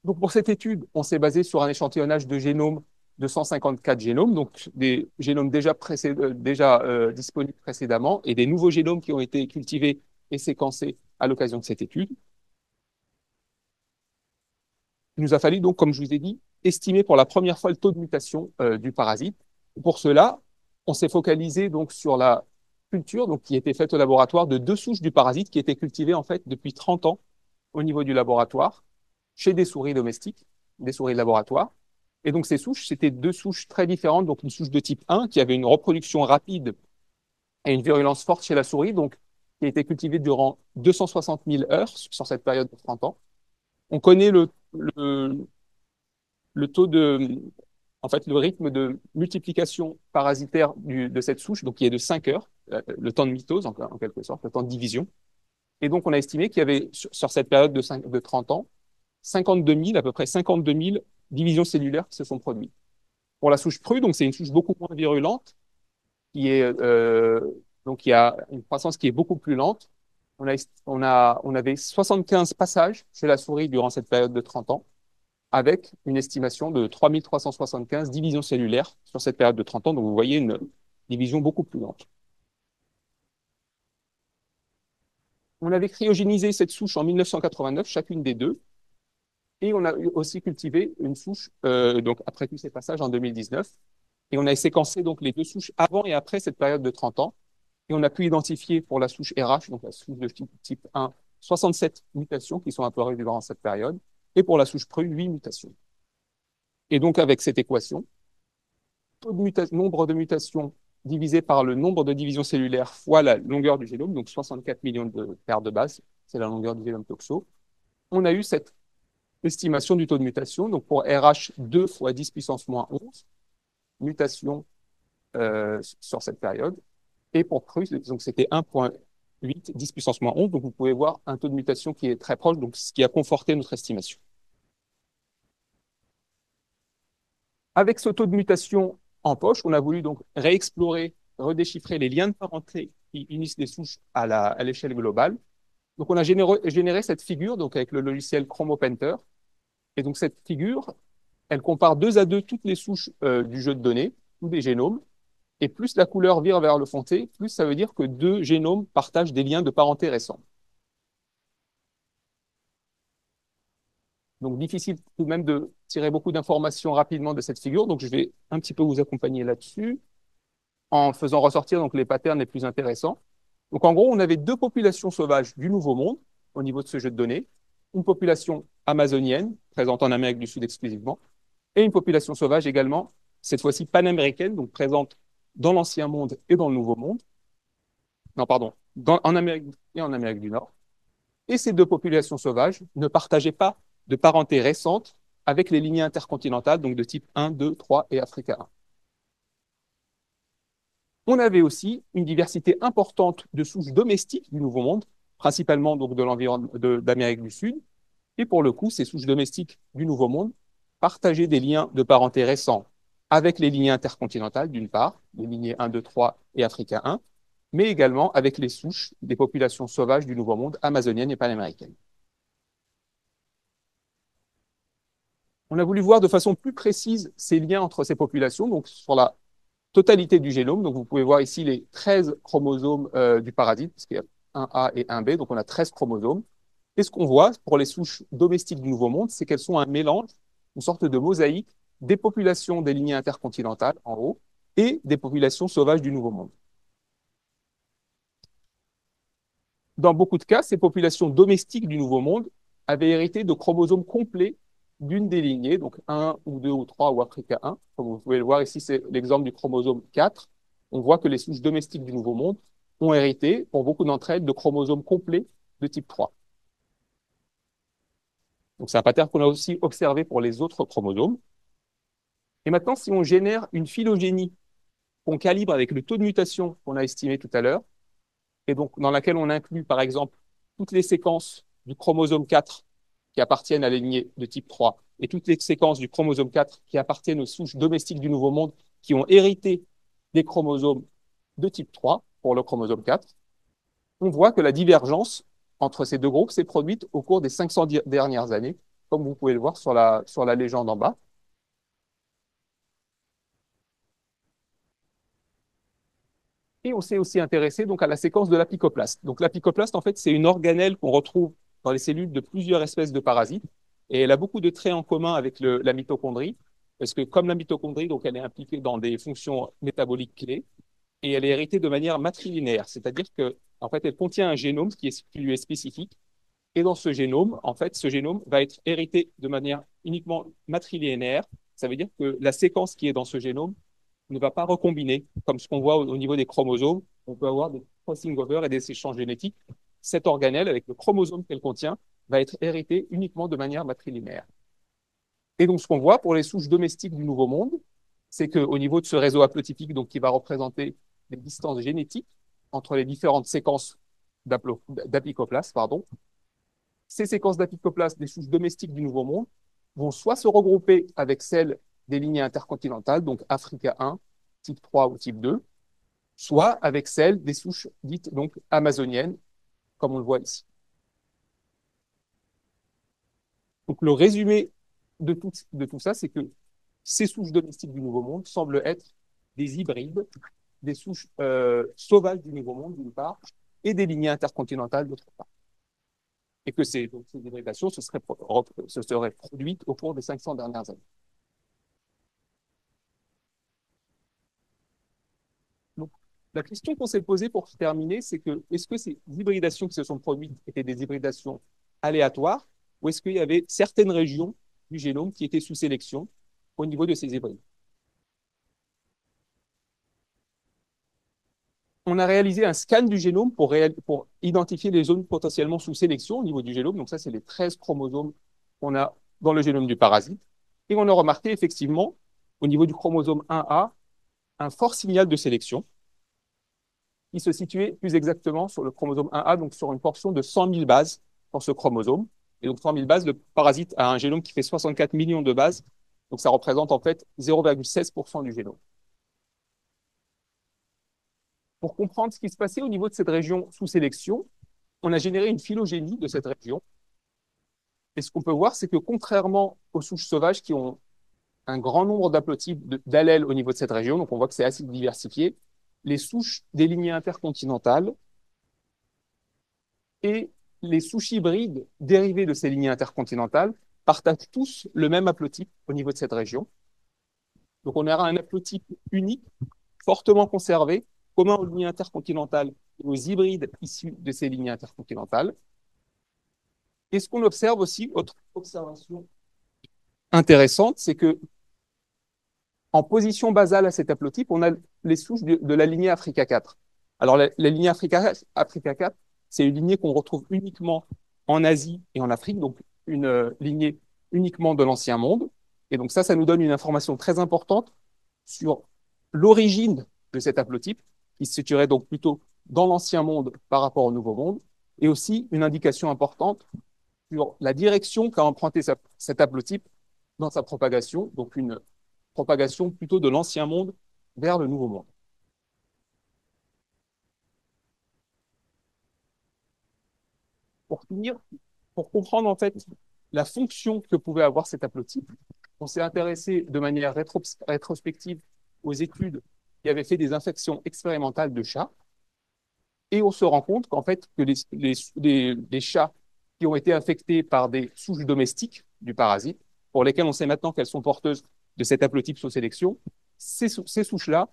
Donc, pour cette étude, on s'est basé sur un échantillonnage de génomes de 154 génomes, donc des génomes déjà disponibles précédemment et des nouveaux génomes qui ont été cultivés et séquencés à l'occasion de cette étude. Il nous a fallu donc, comme je vous ai dit, estimer pour la première fois le taux de mutation du parasite. Pour cela, on s'est focalisé donc sur la culture donc, qui était faite au laboratoire de 2 souches du parasite qui étaient cultivées en fait depuis 30 ans au niveau du laboratoire chez des souris domestiques, des souris de laboratoire. Et donc ces souches, c'était 2 souches très différentes, donc une souche de type 1 qui avait une reproduction rapide et une virulence forte chez la souris, donc qui a été cultivée durant 260 000 heures sur cette période de 30 ans. On connaît le taux en fait, le rythme de multiplication parasitaire de cette souche, donc qui est de 5 heures, le temps de mitose en quelque sorte, le temps de division. Et donc on a estimé qu'il y avait sur cette période de 30 ans, 52 000, à peu près 52 000 divisions cellulaires qui se sont produites. Pour la souche crue, donc c'est une souche beaucoup moins virulente, donc il y a une croissance qui est beaucoup plus lente. On avait 75 passages chez la souris durant cette période de 30 ans, avec une estimation de 3 375 divisions cellulaires sur cette période de 30 ans. Donc vous voyez une division beaucoup plus lente. On avait cryogénisé cette souche en 1989, chacune des 2. Et on a aussi cultivé une souche, donc après tous ces passages en 2019. Et on a séquencé donc les 2 souches avant et après cette période de 30 ans. Et on a pu identifier pour la souche RH, donc la souche de type 1, 67 mutations qui sont apparues durant cette période. Et pour la souche PRU, 8 mutations. Et donc avec cette équation, nombre de mutations divisé par le nombre de divisions cellulaires fois la longueur du génome, donc 64 millions de paires de bases, c'est la longueur du génome toxo, on a eu cette estimation du taux de mutation. Donc pour RH, 2 fois 10 puissance moins 11 mutations sur cette période. Et pour CRU, donc c'était 1,8, 10 puissance moins 11. Donc vous pouvez voir un taux de mutation qui est très proche, donc ce qui a conforté notre estimation. Avec ce taux de mutation en poche, on a voulu donc réexplorer, redéchiffrer les liens de parenté qui unissent les souches à l'échelle globale. Donc on a généré cette figure donc avec le logiciel ChromoPainter. Et donc cette figure, elle compare 2 à 2 toutes les souches du jeu de données, tous les génomes. Et plus la couleur vire vers le foncé, plus ça veut dire que 2 génomes partagent des liens de parenté récents. Donc difficile tout de même de tirer beaucoup d'informations rapidement de cette figure. Donc je vais un petit peu vous accompagner là-dessus en faisant ressortir donc les patterns les plus intéressants. Donc en gros, on avait 2 populations sauvages du Nouveau Monde au niveau de ce jeu de données. Une population amazonienne, présente en Amérique du Sud exclusivement, et une population sauvage également, cette fois-ci panaméricaine, donc présente dans l'Ancien Monde et dans le Nouveau Monde. Non, pardon, en Amérique et en Amérique du Nord. Et ces 2 populations sauvages ne partageaient pas de parenté récente avec les lignées intercontinentales, donc de type 1, 2, 3 et Africa 1. On avait aussi une diversité importante de souches domestiques du Nouveau Monde, principalement donc de l'environnement d'Amérique du Sud. Et pour le coup, ces souches domestiques du Nouveau Monde partageaient des liens de parenté récents avec les lignées intercontinentales, d'une part, les lignées 1, 2, 3 et Africa 1, mais également avec les souches des populations sauvages du Nouveau Monde, amazoniennes et panaméricaines. On a voulu voir de façon plus précise ces liens entre ces populations, donc sur la totalité du génome. Donc vous pouvez voir ici les 13 chromosomes du parasite, parce qu'il y a un A et un B, donc on a 13 chromosomes. Et ce qu'on voit pour les souches domestiques du Nouveau Monde, c'est qu'elles sont un mélange, une sorte de mosaïque des populations des lignées intercontinentales en haut et des populations sauvages du Nouveau Monde. Dans beaucoup de cas, ces populations domestiques du Nouveau Monde avaient hérité de chromosomes complets d'une des lignées, donc 1 ou 2 ou 3 ou Africa 1. Comme vous pouvez le voir ici, c'est l'exemple du chromosome 4. On voit que les souches domestiques du Nouveau Monde ont hérité, pour beaucoup d'entre elles, de chromosomes complets de type 3. Donc c'est un pattern qu'on a aussi observé pour les autres chromosomes. Et maintenant, si on génère une phylogénie qu'on calibre avec le taux de mutation qu'on a estimé tout à l'heure, et donc dans laquelle on inclut par exemple toutes les séquences du chromosome 4 qui appartiennent à la lignée de type 3 et toutes les séquences du chromosome 4 qui appartiennent aux souches domestiques du Nouveau Monde qui ont hérité des chromosomes de type 3 pour le chromosome 4, on voit que la divergence entre ces deux groupes s'est produite au cours des 500 dernières années, comme vous pouvez le voir sur la légende en bas. Et on s'est aussi intéressé donc à la séquence de l'apicoplaste. Donc l'apicoplaste, en fait, c'est une organelle qu'on retrouve dans les cellules de plusieurs espèces de parasites. Et elle a beaucoup de traits en commun avec la mitochondrie, parce que comme la mitochondrie, donc elle est impliquée dans des fonctions métaboliques clés, et elle est héritée de manière matrilinéaire, c'est-à-dire que en fait, elle contient un génome qui lui est spécifique. Et dans ce génome, en fait, ce génome va être hérité de manière uniquement matrilinéaire. Ça veut dire que la séquence qui est dans ce génome ne va pas recombiner, comme ce qu'on voit au niveau des chromosomes. On peut avoir des crossing over et des échanges génétiques. Cette organelle, avec le chromosome qu'elle contient, va être hérité uniquement de manière matrilinéaire. Et donc, ce qu'on voit pour les souches domestiques du Nouveau Monde, c'est qu'au niveau de ce réseau haplotypique, donc, qui va représenter les distances génétiques entre les différentes séquences d'apicoplasme, pardon, ces séquences d'apicoplasme des souches domestiques du Nouveau Monde vont soit se regrouper avec celles des lignées intercontinentales, donc Africa 1, type 3 ou type 2, soit avec celles des souches dites donc amazoniennes, comme on le voit ici. Donc le résumé de tout ça, c'est que ces souches domestiques du Nouveau Monde semblent être des hybrides, des souches sauvages du Nouveau Monde d'une part, et des lignées intercontinentales d'autre part. Et que ces hybridations se seraient produites au cours des 500 dernières années. Donc, la question qu'on s'est posée pour terminer, c'est que est-ce que ces hybridations qui se sont produites étaient des hybridations aléatoires ou est-ce qu'il y avait certaines régions du génome qui étaient sous sélection au niveau de ces hybrides? On a réalisé un scan du génome pour identifier les zones potentiellement sous sélection au niveau du génome. Donc ça, c'est les 13 chromosomes qu'on a dans le génome du parasite. Et on a remarqué effectivement, au niveau du chromosome 1A, un fort signal de sélection qui se situait plus exactement sur le chromosome 1A, donc sur une portion de 100 000 bases pour ce chromosome. Et donc 100 000 bases, le parasite a un génome qui fait 64 millions de bases. Donc ça représente en fait 0,16% du génome. Pour comprendre ce qui se passait au niveau de cette région sous sélection, on a généré une phylogénie de cette région. Et ce qu'on peut voir, c'est que contrairement aux souches sauvages qui ont un grand nombre d'haplotypes d'allèles au niveau de cette région, donc on voit que c'est assez diversifié, les souches des lignées intercontinentales et les souches hybrides dérivées de ces lignées intercontinentales partagent tous le même haplotype au niveau de cette région. Donc on aura un haplotype unique, fortement conservé, commun aux lignées intercontinentales et aux hybrides issus de ces lignées intercontinentales. Et ce qu'on observe aussi, autre observation intéressante, c'est que en position basale à cet haplotype, on a les souches de la lignée Africa 4. Alors, la lignée Africa 4, c'est une lignée qu'on retrouve uniquement en Asie et en Afrique, donc une lignée uniquement de l'Ancien Monde. Et donc ça nous donne une information très importante sur l'origine de cet haplotype, qui se situerait donc plutôt dans l'Ancien Monde par rapport au Nouveau Monde, et aussi une indication importante sur la direction qu'a emprunté cet haplotype dans sa propagation, donc une propagation plutôt de l'Ancien Monde vers le Nouveau Monde. Pour finir, pour comprendre en fait la fonction que pouvait avoir cet haplotype, on s'est intéressé de manière rétrospective aux études qui avaient fait des infections expérimentales de chats. Et on se rend compte qu'en fait, que les chats qui ont été infectés par des souches domestiques du parasite, pour lesquelles on sait maintenant qu'elles sont porteuses de cet haplotype sous sélection, ces souches-là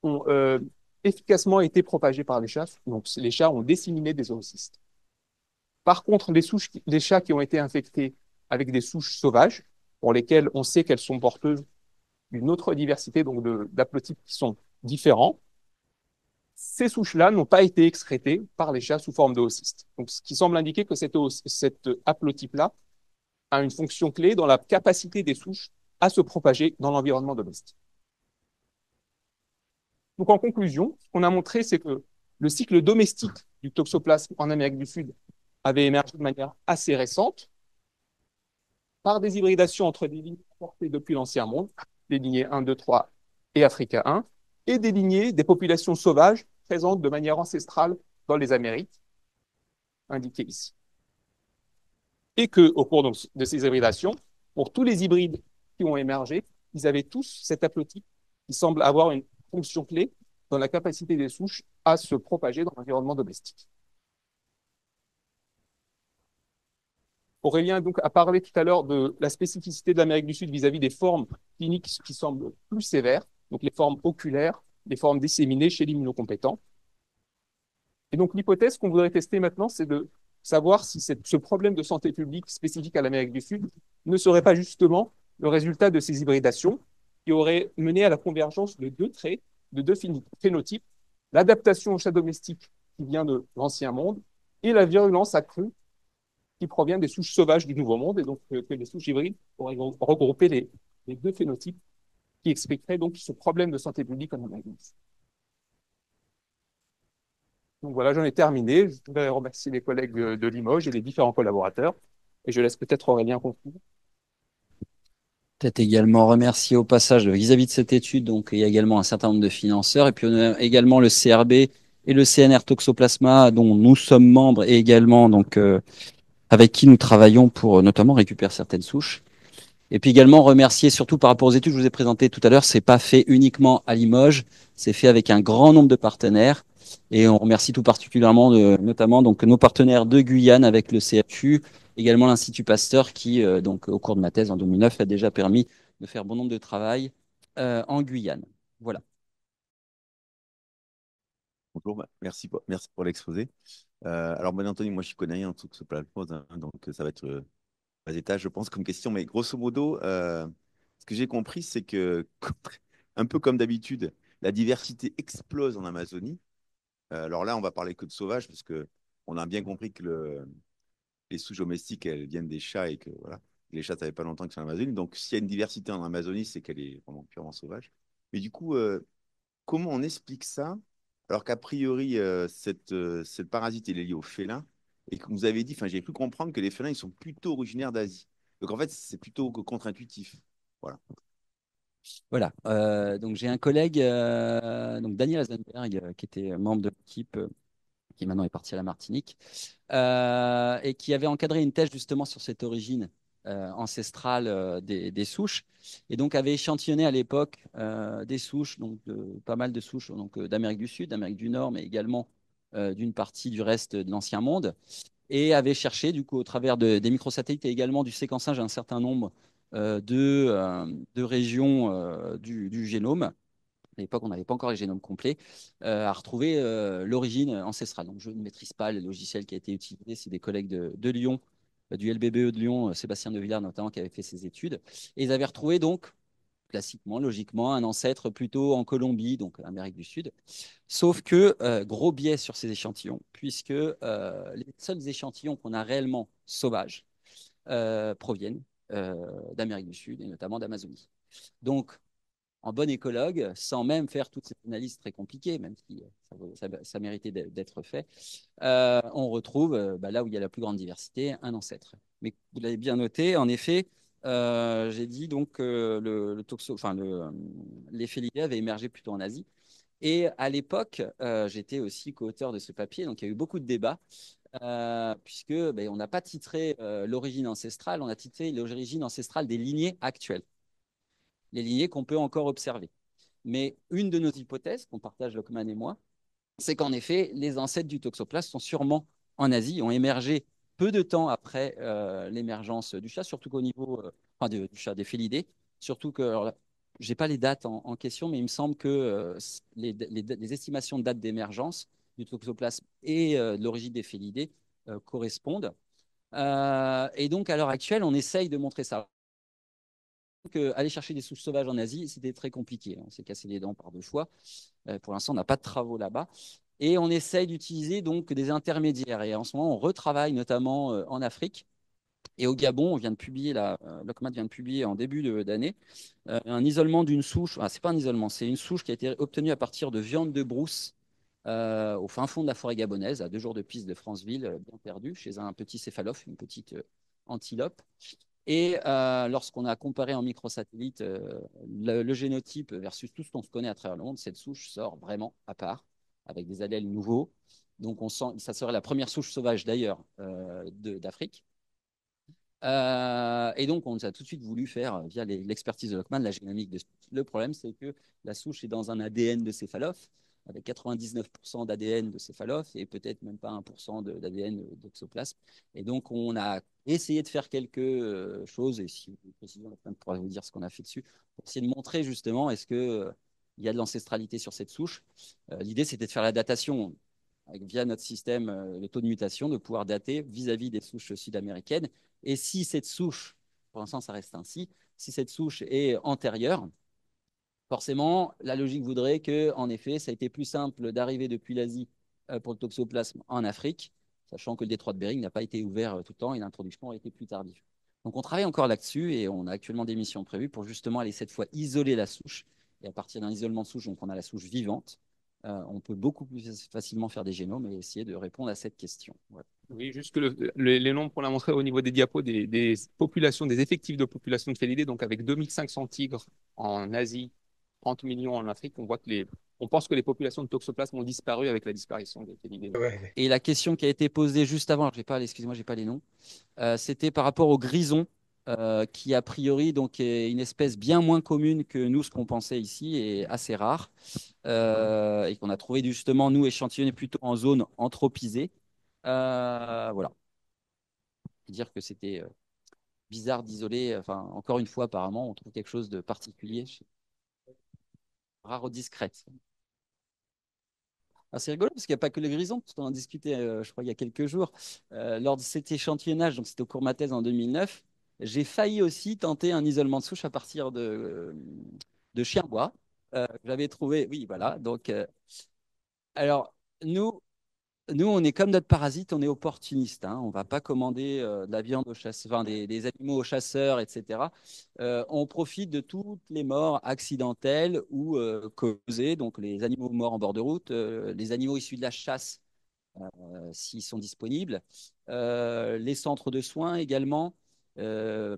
ont efficacement été propagées par les chats. Donc, les chats ont disséminé des oocystes. Par contre, les chats qui ont été infectés avec des souches sauvages, pour lesquelles on sait qu'elles sont porteuses d'une autre diversité donc d'haplotypes qui sont différents, ces souches-là n'ont pas été excrétées par les chats sous forme de oocystes. Donc, ce qui semble indiquer que cet haplotype-là a une fonction clé dans la capacité des souches à se propager dans l'environnement domestique. Donc, en conclusion, ce qu'on a montré, c'est que le cycle domestique du toxoplasme en Amérique du Sud avait émergé de manière assez récente par des hybridations entre des lignées portées depuis l'Ancien Monde, des lignées 1, 2, 3 et Africa 1, et des lignées des populations sauvages présentes de manière ancestrale dans les Amériques, indiquées ici. Et qu'au cours de ces hybridations, pour tous les hybrides qui ont émergé, ils avaient tous cet haplotype qui semble avoir une fonction clé dans la capacité des souches à se propager dans l'environnement domestique. Aurélien donc, a parlé tout à l'heure de la spécificité de l'Amérique du Sud vis-à-vis des formes cliniques qui semblent plus sévères, donc les formes oculaires, les formes disséminées chez l'immunocompétent. Et donc l'hypothèse qu'on voudrait tester maintenant, c'est de savoir si ce problème de santé publique spécifique à l'Amérique du Sud ne serait pas justement le résultat de ces hybridations qui auraient mené à la convergence de deux traits, de deux phénotypes, l'adaptation au chat domestique qui vient de l'Ancien Monde et la virulence accrue qui provient des souches sauvages du Nouveau Monde, et donc que les souches hybrides auraient regroupé les deux phénotypes qui expliqueraient donc ce problème de santé publique en Amérique du Sud. Donc voilà, j'en ai terminé. Je voudrais remercier les collègues de Limoges et les différents collaborateurs. Et je laisse peut-être Aurélien conclure. Peut-être également remercier au passage vis-à-vis de cette étude. Donc, il y a également un certain nombre de financeurs. Et puis, on a également le CRB et le CNR Toxoplasma, dont nous sommes membres et également donc, avec qui nous travaillons pour notamment récupérer certaines souches. Et puis également remercier, surtout par rapport aux études que je vous ai présentées tout à l'heure, c'est pas fait uniquement à Limoges, c'est fait avec un grand nombre de partenaires. Et on remercie tout particulièrement, notamment donc nos partenaires de Guyane avec le CHU, également l'Institut Pasteur qui, donc au cours de ma thèse en 2009, a déjà permis de faire bon nombre de travail en Guyane. Voilà. Bonjour, merci pour l'exposé. Alors, bon, Anthony, moi, je ne connais rien en tout ce plasmose, hein, donc ça va être bas étage, je pense, comme question. Mais grosso modo, ce que j'ai compris, c'est que, un peu comme d'habitude, la diversité explose en Amazonie. Alors là, on va parler que de sauvages, parce que on a bien compris que les souches domestiques, elles viennent des chats et que voilà, les chats, ça fait pas longtemps qu'ils sont en Amazonie. Donc, s'il y a une diversité en Amazonie, c'est qu'elle est vraiment purement sauvage. Mais du coup, comment on explique ça alors qu'a priori, cette parasite il est lié aux félins et que vous avez dit, enfin, j'ai cru comprendre que les félins, ils sont plutôt originaires d'Asie. Donc, en fait, c'est plutôt contre-intuitif. Voilà. Voilà. Donc j'ai un collègue, donc Daniel Azenberg, qui était membre de l'équipe, qui maintenant est parti à la Martinique, et qui avait encadré une thèse justement sur cette origine ancestrale des souches, et donc avait échantillonné à l'époque des souches, donc pas mal de souches donc d'Amérique du Sud, d'Amérique du Nord, mais également d'une partie du reste de l'Ancien Monde, et avait cherché du coup au travers des microsatellites et également du séquençage un certain nombre de régions du génome. À l'époque, on n'avait pas encore les génomes complets, à retrouver l'origine ancestrale. Donc, je ne maîtrise pas le logiciel qui a été utilisé. C'est des collègues de Lyon, du LBBE de Lyon, Sébastien de Villars notamment, qui avait fait ces études. Et ils avaient retrouvé donc, classiquement, logiquement, un ancêtre plutôt en Colombie, donc Amérique du Sud. Sauf que, gros biais sur ces échantillons, puisque les seuls échantillons qu'on a réellement sauvages proviennent d'Amérique du Sud et notamment d'Amazonie. Donc, en bon écologue, sans même faire toutes ces analyses très compliquées, même si ça méritait d'être fait, on retrouve là où il y a la plus grande diversité, un ancêtre. Mais vous l'avez bien noté, en effet, j'ai dit donc que les félidés avaient émergé plutôt en Asie. Et à l'époque, j'étais aussi co-auteur de ce papier, donc il y a eu beaucoup de débats, puisque on n'a pas titré l'origine ancestrale, on a titré l'origine ancestrale des lignées actuelles, les lignées qu'on peut encore observer. Mais une de nos hypothèses, qu'on partage Lockman et moi, c'est qu'en effet, les ancêtres du toxoplasme sont sûrement en Asie, ont émergé peu de temps après l'émergence du chat, surtout qu'au niveau du chat des félidés, surtout que, je n'ai pas les dates en question, mais il me semble que les estimations de date d'émergence du toxoplasme et de l'origine des félidés correspondent. Et donc, à l'heure actuelle, on essaye de montrer ça. Aller chercher des souches sauvages en Asie, c'était très compliqué. On s'est cassé les dents par 2 fois. Pour l'instant, on n'a pas de travaux là-bas. Et on essaye d'utiliser donc des intermédiaires. Et en ce moment, on retravaille notamment en Afrique. Et au Gabon, on vient de publier, Lockmat vient de publier en début d'année, un isolement d'une souche. Ah, c'est pas un isolement, c'est une souche qui a été obtenue à partir de viande de brousse au fin fond de la forêt gabonaise, à 2 jours de piste de Franceville, bien perdu, chez un petit céphalophe, une petite antilope. Et lorsqu'on a comparé en microsatellite le génotype versus tout ce qu'on se connaît à travers le monde, cette souche sort vraiment à part, avec des allèles nouveaux. Donc on sent, ça serait la première souche sauvage d'ailleurs d'Afrique. Et donc, on a tout de suite voulu faire, via l'expertise de Lockman, la génomique de. Le problème, c'est que la souche est dans un ADN de céphalophe, avec 99% d'ADN de céphalophe et peut-être même pas 1% d'ADN d'oxoplasme. Et donc, on a essayé de faire quelque chose, et si vous précisez, Lockman pourra vous dire ce qu'on a fait dessus, pour essayer de montrer justement est-ce que il y a de l'ancestralité sur cette souche. L'idée, c'était de faire la datation via notre système, le taux de mutation, de pouvoir dater vis-à-vis des souches sud-américaines. Et si cette souche, pour l'instant ça reste ainsi, si cette souche est antérieure, forcément, la logique voudrait que, en effet, ça a été plus simple d'arriver depuis l'Asie pour le toxoplasme en Afrique, sachant que le détroit de Bering n'a pas été ouvert tout le temps et l'introduction a été plus tardive. Donc on travaille encore là-dessus et on a actuellement des missions prévues pour justement aller cette fois isoler la souche. Et à partir d'un isolement de souche, donc on a la souche vivante, on peut beaucoup plus facilement faire des génomes et essayer de répondre à cette question. Ouais. Oui, juste que les nombres qu'on a montrés au niveau des diapos des populations, des effectifs de population de félidés, donc avec 2500 tigres en Asie, 30 millions en Afrique, on voit que on pense que les populations de toxoplasmes ont disparu avec la disparition des félidés. Ouais. Et la question qui a été posée juste avant, alors j'ai pas, excusez-moi, j'ai pas les noms, c'était par rapport au grison, qui a priori donc est une espèce bien moins commune que nous, ce qu'on pensait ici, et assez rare, et qu'on a trouvé justement, nous, échantillonné plutôt en zone anthropisée. Voilà. Dire que c'était bizarre d'isoler, enfin, encore une fois, apparemment, on trouve quelque chose de particulier, rare discrète. Ah, c'est rigolo parce qu'il n'y a pas que le grison, parce qu'on en discutait, je crois, il y a quelques jours. Lors de cet échantillonnage, donc c'était au cours de ma thèse en 2009, j'ai failli aussi tenter un isolement de souche à partir de chiens bois. J'avais trouvé, oui, voilà. Donc, alors, nous, on est comme notre parasite, on est opportuniste. Hein. On ne va pas commander de la viande aux chasseurs, enfin, des animaux aux chasseurs, etc. On profite de toutes les morts accidentelles ou causées, donc les animaux morts en bord de route, les animaux issus de la chasse, s'ils sont disponibles, les centres de soins également.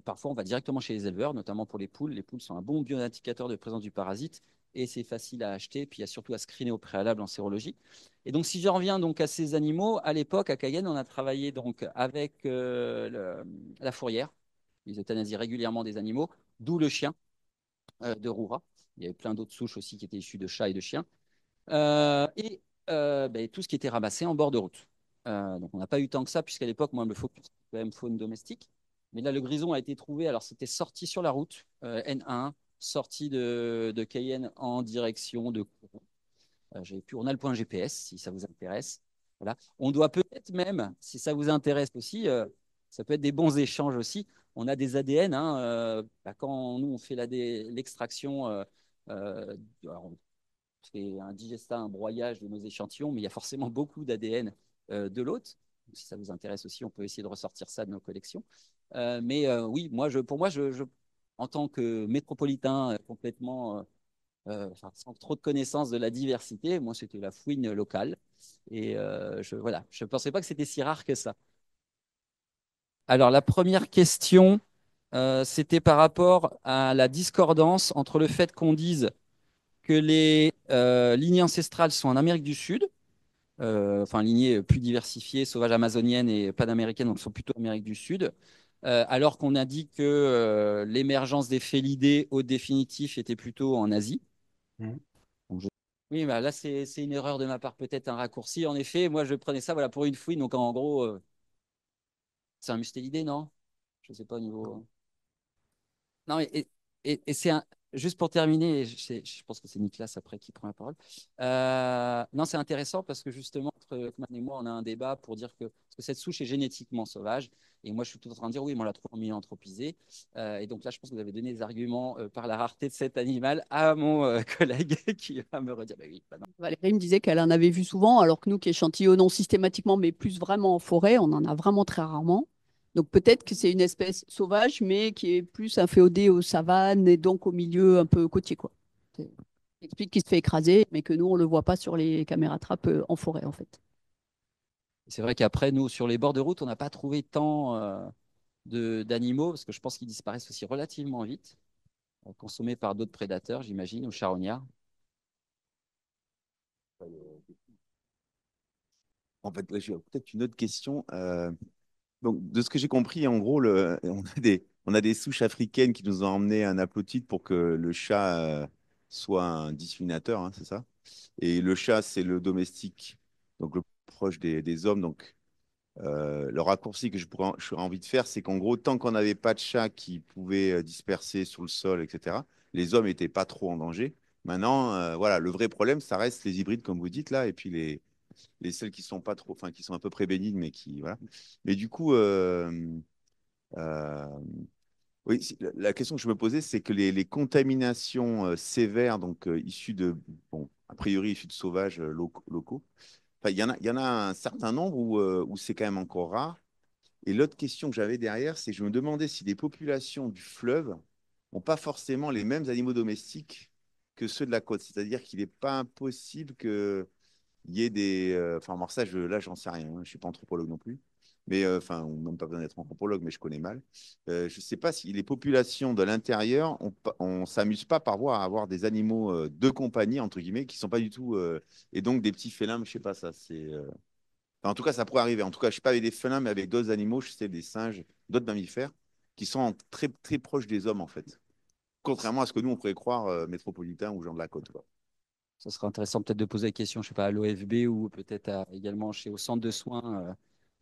Parfois, on va directement chez les éleveurs, notamment pour les poules. Les poules sont un bon bioindicateur de présence du parasite et c'est facile à acheter, puis il y a surtout à screener au préalable en sérologie. Et donc, si je reviens donc à ces animaux, à l'époque, à Cayenne, on a travaillé donc avec la fourrière. Ils euthanasient régulièrement des animaux, d'où le chien de Roura. Il y avait plein d'autres souches aussi qui étaient issues de chats et de chiens. Et ben, tout ce qui était ramassé en bord de route. Donc, on n'a pas eu tant que ça, puisqu'à l'époque, moi, le focus, c'était quand même faune domestique. Mais là, le grison a été trouvé. Alors, c'était sorti sur la route, N1, sorti de Cayenne en direction de Kourou. On a le point GPS, si ça vous intéresse. Voilà. On doit peut-être même, si ça vous intéresse aussi, ça peut être des bons échanges aussi. On a des ADN. Hein, bah, quand nous, on fait l'extraction, alors, fait un digestat, un broyage de nos échantillons, mais il y a forcément beaucoup d'ADN de l'hôte. Si ça vous intéresse aussi, on peut essayer de ressortir ça de nos collections. Oui, pour moi, en tant que métropolitain complètement, sans trop de connaissance de la diversité, moi, c'était la fouine locale. Et voilà, je ne pensais pas que c'était si rare que ça. Alors, la première question, c'était par rapport à la discordance entre le fait qu'on dise que les lignées ancestrales sont en Amérique du Sud, enfin lignées plus diversifiées, sauvages amazoniennes et panaméricaines, donc sont plutôt Amérique du Sud, alors qu'on a dit que l'émergence des félidés au définitif était plutôt en Asie. Mhm. Donc, oui, bah, là c'est une erreur de ma part, peut-être un raccourci. En effet, moi je prenais ça voilà, pour une fouine, donc en gros, c'est un mustélidé, non? Je ne sais pas au niveau. Non, et c'est juste pour terminer, je pense que c'est Nicolas après qui prend la parole. Non, c'est intéressant parce que justement, entre Ekman et moi, on a un débat pour dire parce que cette souche est génétiquement sauvage. Et moi, je suis tout en train de dire oui, mais on l'a trop mis anthropisé. Et donc là, je pense que vous avez donné des arguments par la rareté de cet animal à mon collègue qui va me redire bah oui, bah non. Valérie me disait qu'elle en avait vu souvent, alors que nous qui échantillonnons systématiquement, mais plus vraiment en forêt, on en a vraiment très rarement. Donc peut-être que c'est une espèce sauvage, mais qui est plus inféodée aux savanes et donc au milieu un peu côtier, quoi. Explique qu'il se fait écraser, mais que nous, on ne le voit pas sur les caméras trappe en forêt, en fait. C'est vrai qu'après, nous, sur les bords de route, on n'a pas trouvé tant d'animaux, parce que je pense qu'ils disparaissent aussi relativement vite, consommés par d'autres prédateurs, j'imagine, ou charognards. En fait, là, j'ai peut-être une autre question. Donc, de ce que j'ai compris, en gros, on a des souches africaines qui nous ont emmené un haplotype pour que le chat soit un discriminateur, hein, c'est ça? Et le chat, c'est le domestique, donc le proche des hommes. Donc, le raccourci que j'aurais envie de faire, c'est qu'en gros, tant qu'on n'avait pas de chat qui pouvait disperser sur le sol, etc., les hommes n'étaient pas trop en danger. Maintenant, voilà, le vrai problème, ça reste les hybrides, comme vous dites là, et puis les celles qui sont pas trop, enfin, qui sont à peu près bénignes, mais qui, voilà. Mais du coup, euh, oui, la question que je me posais, c'est que les contaminations sévères, donc issues de, bon, a priori issues de sauvages locaux, enfin, il y en a un certain nombre où c'est quand même encore rare. Et l'autre question que j'avais derrière, c'est que je me demandais si les populations du fleuve n'ont pas forcément les mêmes animaux domestiques que ceux de la côte. C'est-à-dire qu'il n'est pas impossible que il y ait des. Enfin, moi, ça, là, j'en sais rien, hein. Je ne suis pas anthropologue non plus. Mais, enfin, ou même pas besoin d'être anthropologue, mais je connais mal. Je ne sais pas si les populations de l'intérieur, on s'amuse pas parfois à avoir des animaux de compagnie, entre guillemets, qui sont pas du tout. Et donc, des petits félins, je sais pas, ça, c'est. Enfin, en tout cas, ça pourrait arriver. En tout cas, je ne sais pas avec des félins, mais avec d'autres animaux, je sais, des singes, d'autres mammifères, qui sont très, très proches des hommes, en fait. Contrairement à ce que nous, on pourrait croire métropolitains ou gens de la côte, quoi. Ça serait intéressant peut-être de poser la question, je sais pas, à l'OFB ou peut-être également au centre de soins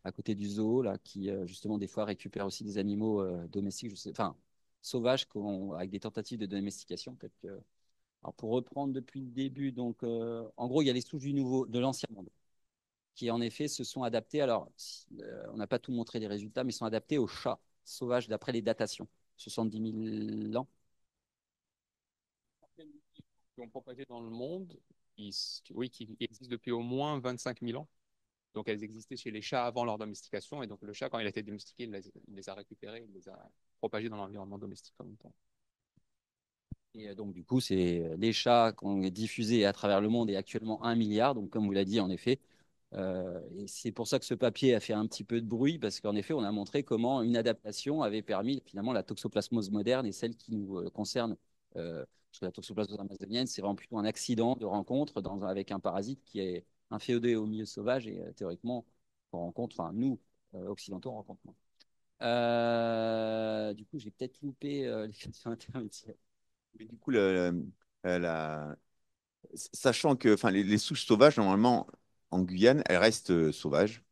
à côté du zoo, là, qui justement des fois récupère aussi des animaux domestiques, je sais, enfin sauvages, avec des tentatives de domestication. Peut-être que... Alors pour reprendre depuis le début, donc en gros, il y a les souches de l'ancien monde, qui en effet se sont adaptés. Alors, on n'a pas tout montré les résultats, mais ils sont adaptés aux chats sauvages d'après les datations, 70 000 ans. Qui ont propagé dans le monde, oui, qui existent depuis au moins 25 000 ans. Donc, elles existaient chez les chats avant leur domestication. Et donc, le chat, quand il a été domestiqué, il les a récupérées, il les a propagés dans l'environnement domestique en même temps. Et donc, du coup, c'est les chats qu'on est diffusés à travers le monde et actuellement 1 milliard. Donc, comme vous l'a dit, en effet. Et c'est pour ça que ce papier a fait un petit peu de bruit, parce qu'en effet, on a montré comment une adaptation avait permis finalement la toxoplasmose moderne et celle qui nous concerne. Parce que la toxoplasmose amazonienne, c'est vraiment plutôt un accident de rencontre avec un parasite qui est inféodé au milieu sauvage et théoriquement, on rencontre, enfin, nous, occidentaux, on rencontre moins. Du coup, j'ai peut-être loupé les questions intermédiaires. Mais du coup, la, sachant que enfin, les souches sauvages, normalement, en Guyane, elles restent sauvages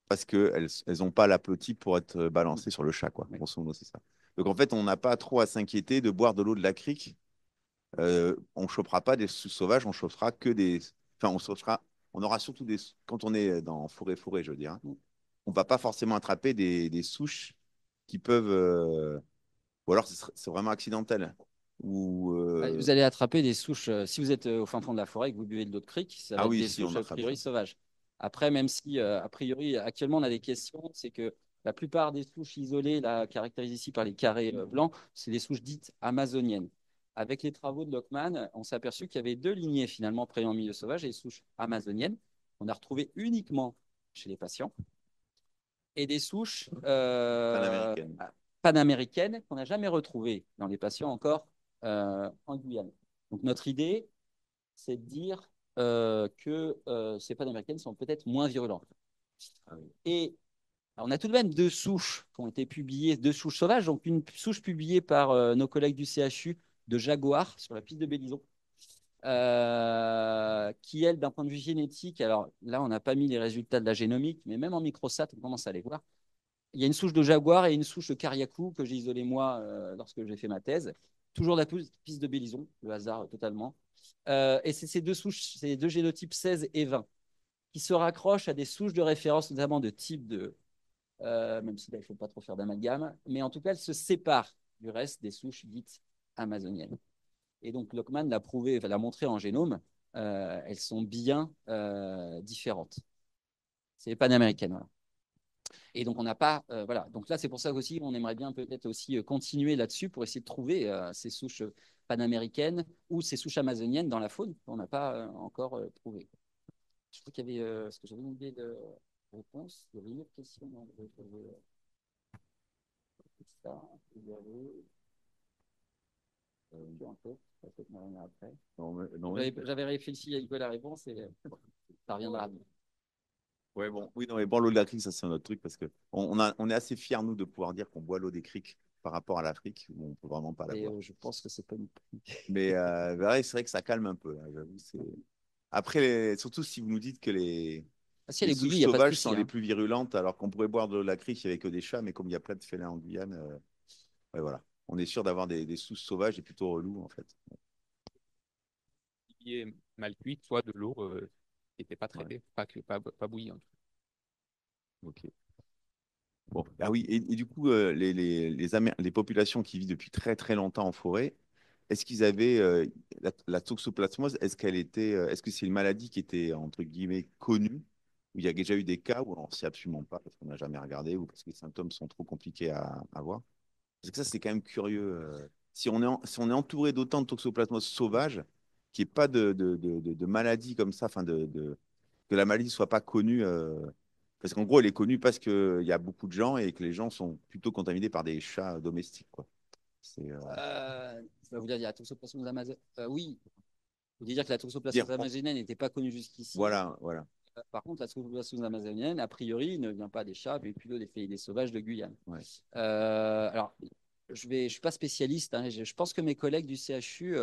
parce qu'elles n'ont pas l'haplotype pour être balancées sur le chat, quoi. Oui. Grosso modo, c'est ça. Donc, en fait, on n'a pas trop à s'inquiéter de boire de l'eau de la crique. On ne chauffera pas des souches sauvages, on chauffera que des. Enfin, on aura surtout des. Quand on est dans forêt, je veux dire, hein, on ne va pas forcément attraper des souches qui peuvent. Ou alors, c'est vraiment accidentel. Ou. Vous allez attraper des souches, si vous êtes au fin fond de la forêt et que vous buvez de l'eau de crique, ça va Ah être oui, des si, on souches a attrape ça. priori sauvages. Après, même si a priori, actuellement, on a des questions, c'est que la plupart des souches isolées, là, caractérisées ici par les carrés blancs, c'est des souches dites amazoniennes. Avec les travaux de Lockman, on s'est aperçu qu'il y avait deux lignées finalement présentes en milieu sauvage et des souches amazoniennes qu'on a retrouvées uniquement chez les patients et des souches Panaméricaine. panaméricaines qu'on n'a jamais retrouvées dans les patients encore en Guyane. Donc notre idée, c'est de dire que ces panaméricaines sont peut-être moins virulentes. Et on a tout de même deux souches qui ont été publiées, deux souches sauvages, donc une souche publiée par nos collègues du CHU de jaguar sur la piste de Bélison, qui, elle, d'un point de vue génétique, alors là, on n'a pas mis les résultats de la génomique, mais même en microsat, on commence à les voir. Il y a une souche de jaguar et une souche de cariacou que j'ai isolée moi lorsque j'ai fait ma thèse. Toujours la piste de Bélison, le hasard totalement. Et c'est ces deux souches, ces deux génotypes 16 et 20, qui se raccrochent à des souches de référence, notamment de type 2, même si là, il ne faut pas trop faire d'amalgame, mais en tout cas, elles se séparent du reste des souches dites amazoniennes. Et donc, Lockman l'a prouvé, l'a montré en génome, elles sont bien différentes. C'est les panaméricaines, voilà. Et donc, on n'a pas. Voilà. Donc là, c'est pour ça aussi on aimerait bien peut-être aussi continuer là-dessus pour essayer de trouver ces souches panaméricaines ou ces souches amazoniennes dans la faune qu'on n'a pas encore trouvé. Je crois qu'il y avait. Est-ce que j'avais une idée de réponse? Il y avait une autre question. Non, ça, il y avait. En tête, peut-être m'en après. Non, non, J'avais réfléchi à quoi la réponse et ça reviendra. ouais, bon, oui, non, mais boire l'eau de la crique, ça c'est un autre truc parce que on est assez fiers, nous, de pouvoir dire qu'on boit l'eau des criques par rapport à l'Afrique, où on peut vraiment pas la Et boire. je pense que c'est pas une. Mais ouais, c'est vrai que ça calme un peu, là, j'avoue. Après, surtout si vous nous dites que Ah, si elle les est bouillie, souches il n'y a pas de sauvages sont souci. les plus virulentes, alors qu'on pourrait boire de l'eau de la crique avec que des chats, mais comme il y a plein de félins en Guyane, ouais, voilà. On est sûr d'avoir des souches sauvages et plutôt relous, en fait. Qui est mal cuite, soit de l'eau qui n'était pas Ouais, traitée, pas bouillante. ok. Bon, ah oui, et du coup, les populations qui vivent depuis très très longtemps en forêt, est-ce qu'ils avaient la toxoplasmose, est-ce que c'est une maladie qui était entre guillemets connue, où il y a déjà eu des cas où on ne sait absolument pas parce qu'on n'a jamais regardé ou parce que les symptômes sont trop compliqués à voir? Parce que ça, c'est quand même curieux. Si on est entouré d'autant de toxoplasmose sauvage, qu'il n'y ait pas de maladie comme ça, enfin que la maladie ne soit pas connue. Parce qu'en gros, elle est connue parce qu'il y a beaucoup de gens et que les gens sont plutôt contaminés par des chats domestiques, quoi. C'est Je vais vous dire, il y a la toxoplasmose amazonienne. Oui, vous dire que la dire, toxoplasmose amazonienne n'était pas connue jusqu'ici. voilà, voilà. Par contre, la toxoplasmose amazonienne, a priori, ne vient pas des chats, mais plutôt des félidés sauvages de Guyane. Ouais. Alors, je suis pas spécialiste. Hein, je pense que mes collègues du CHU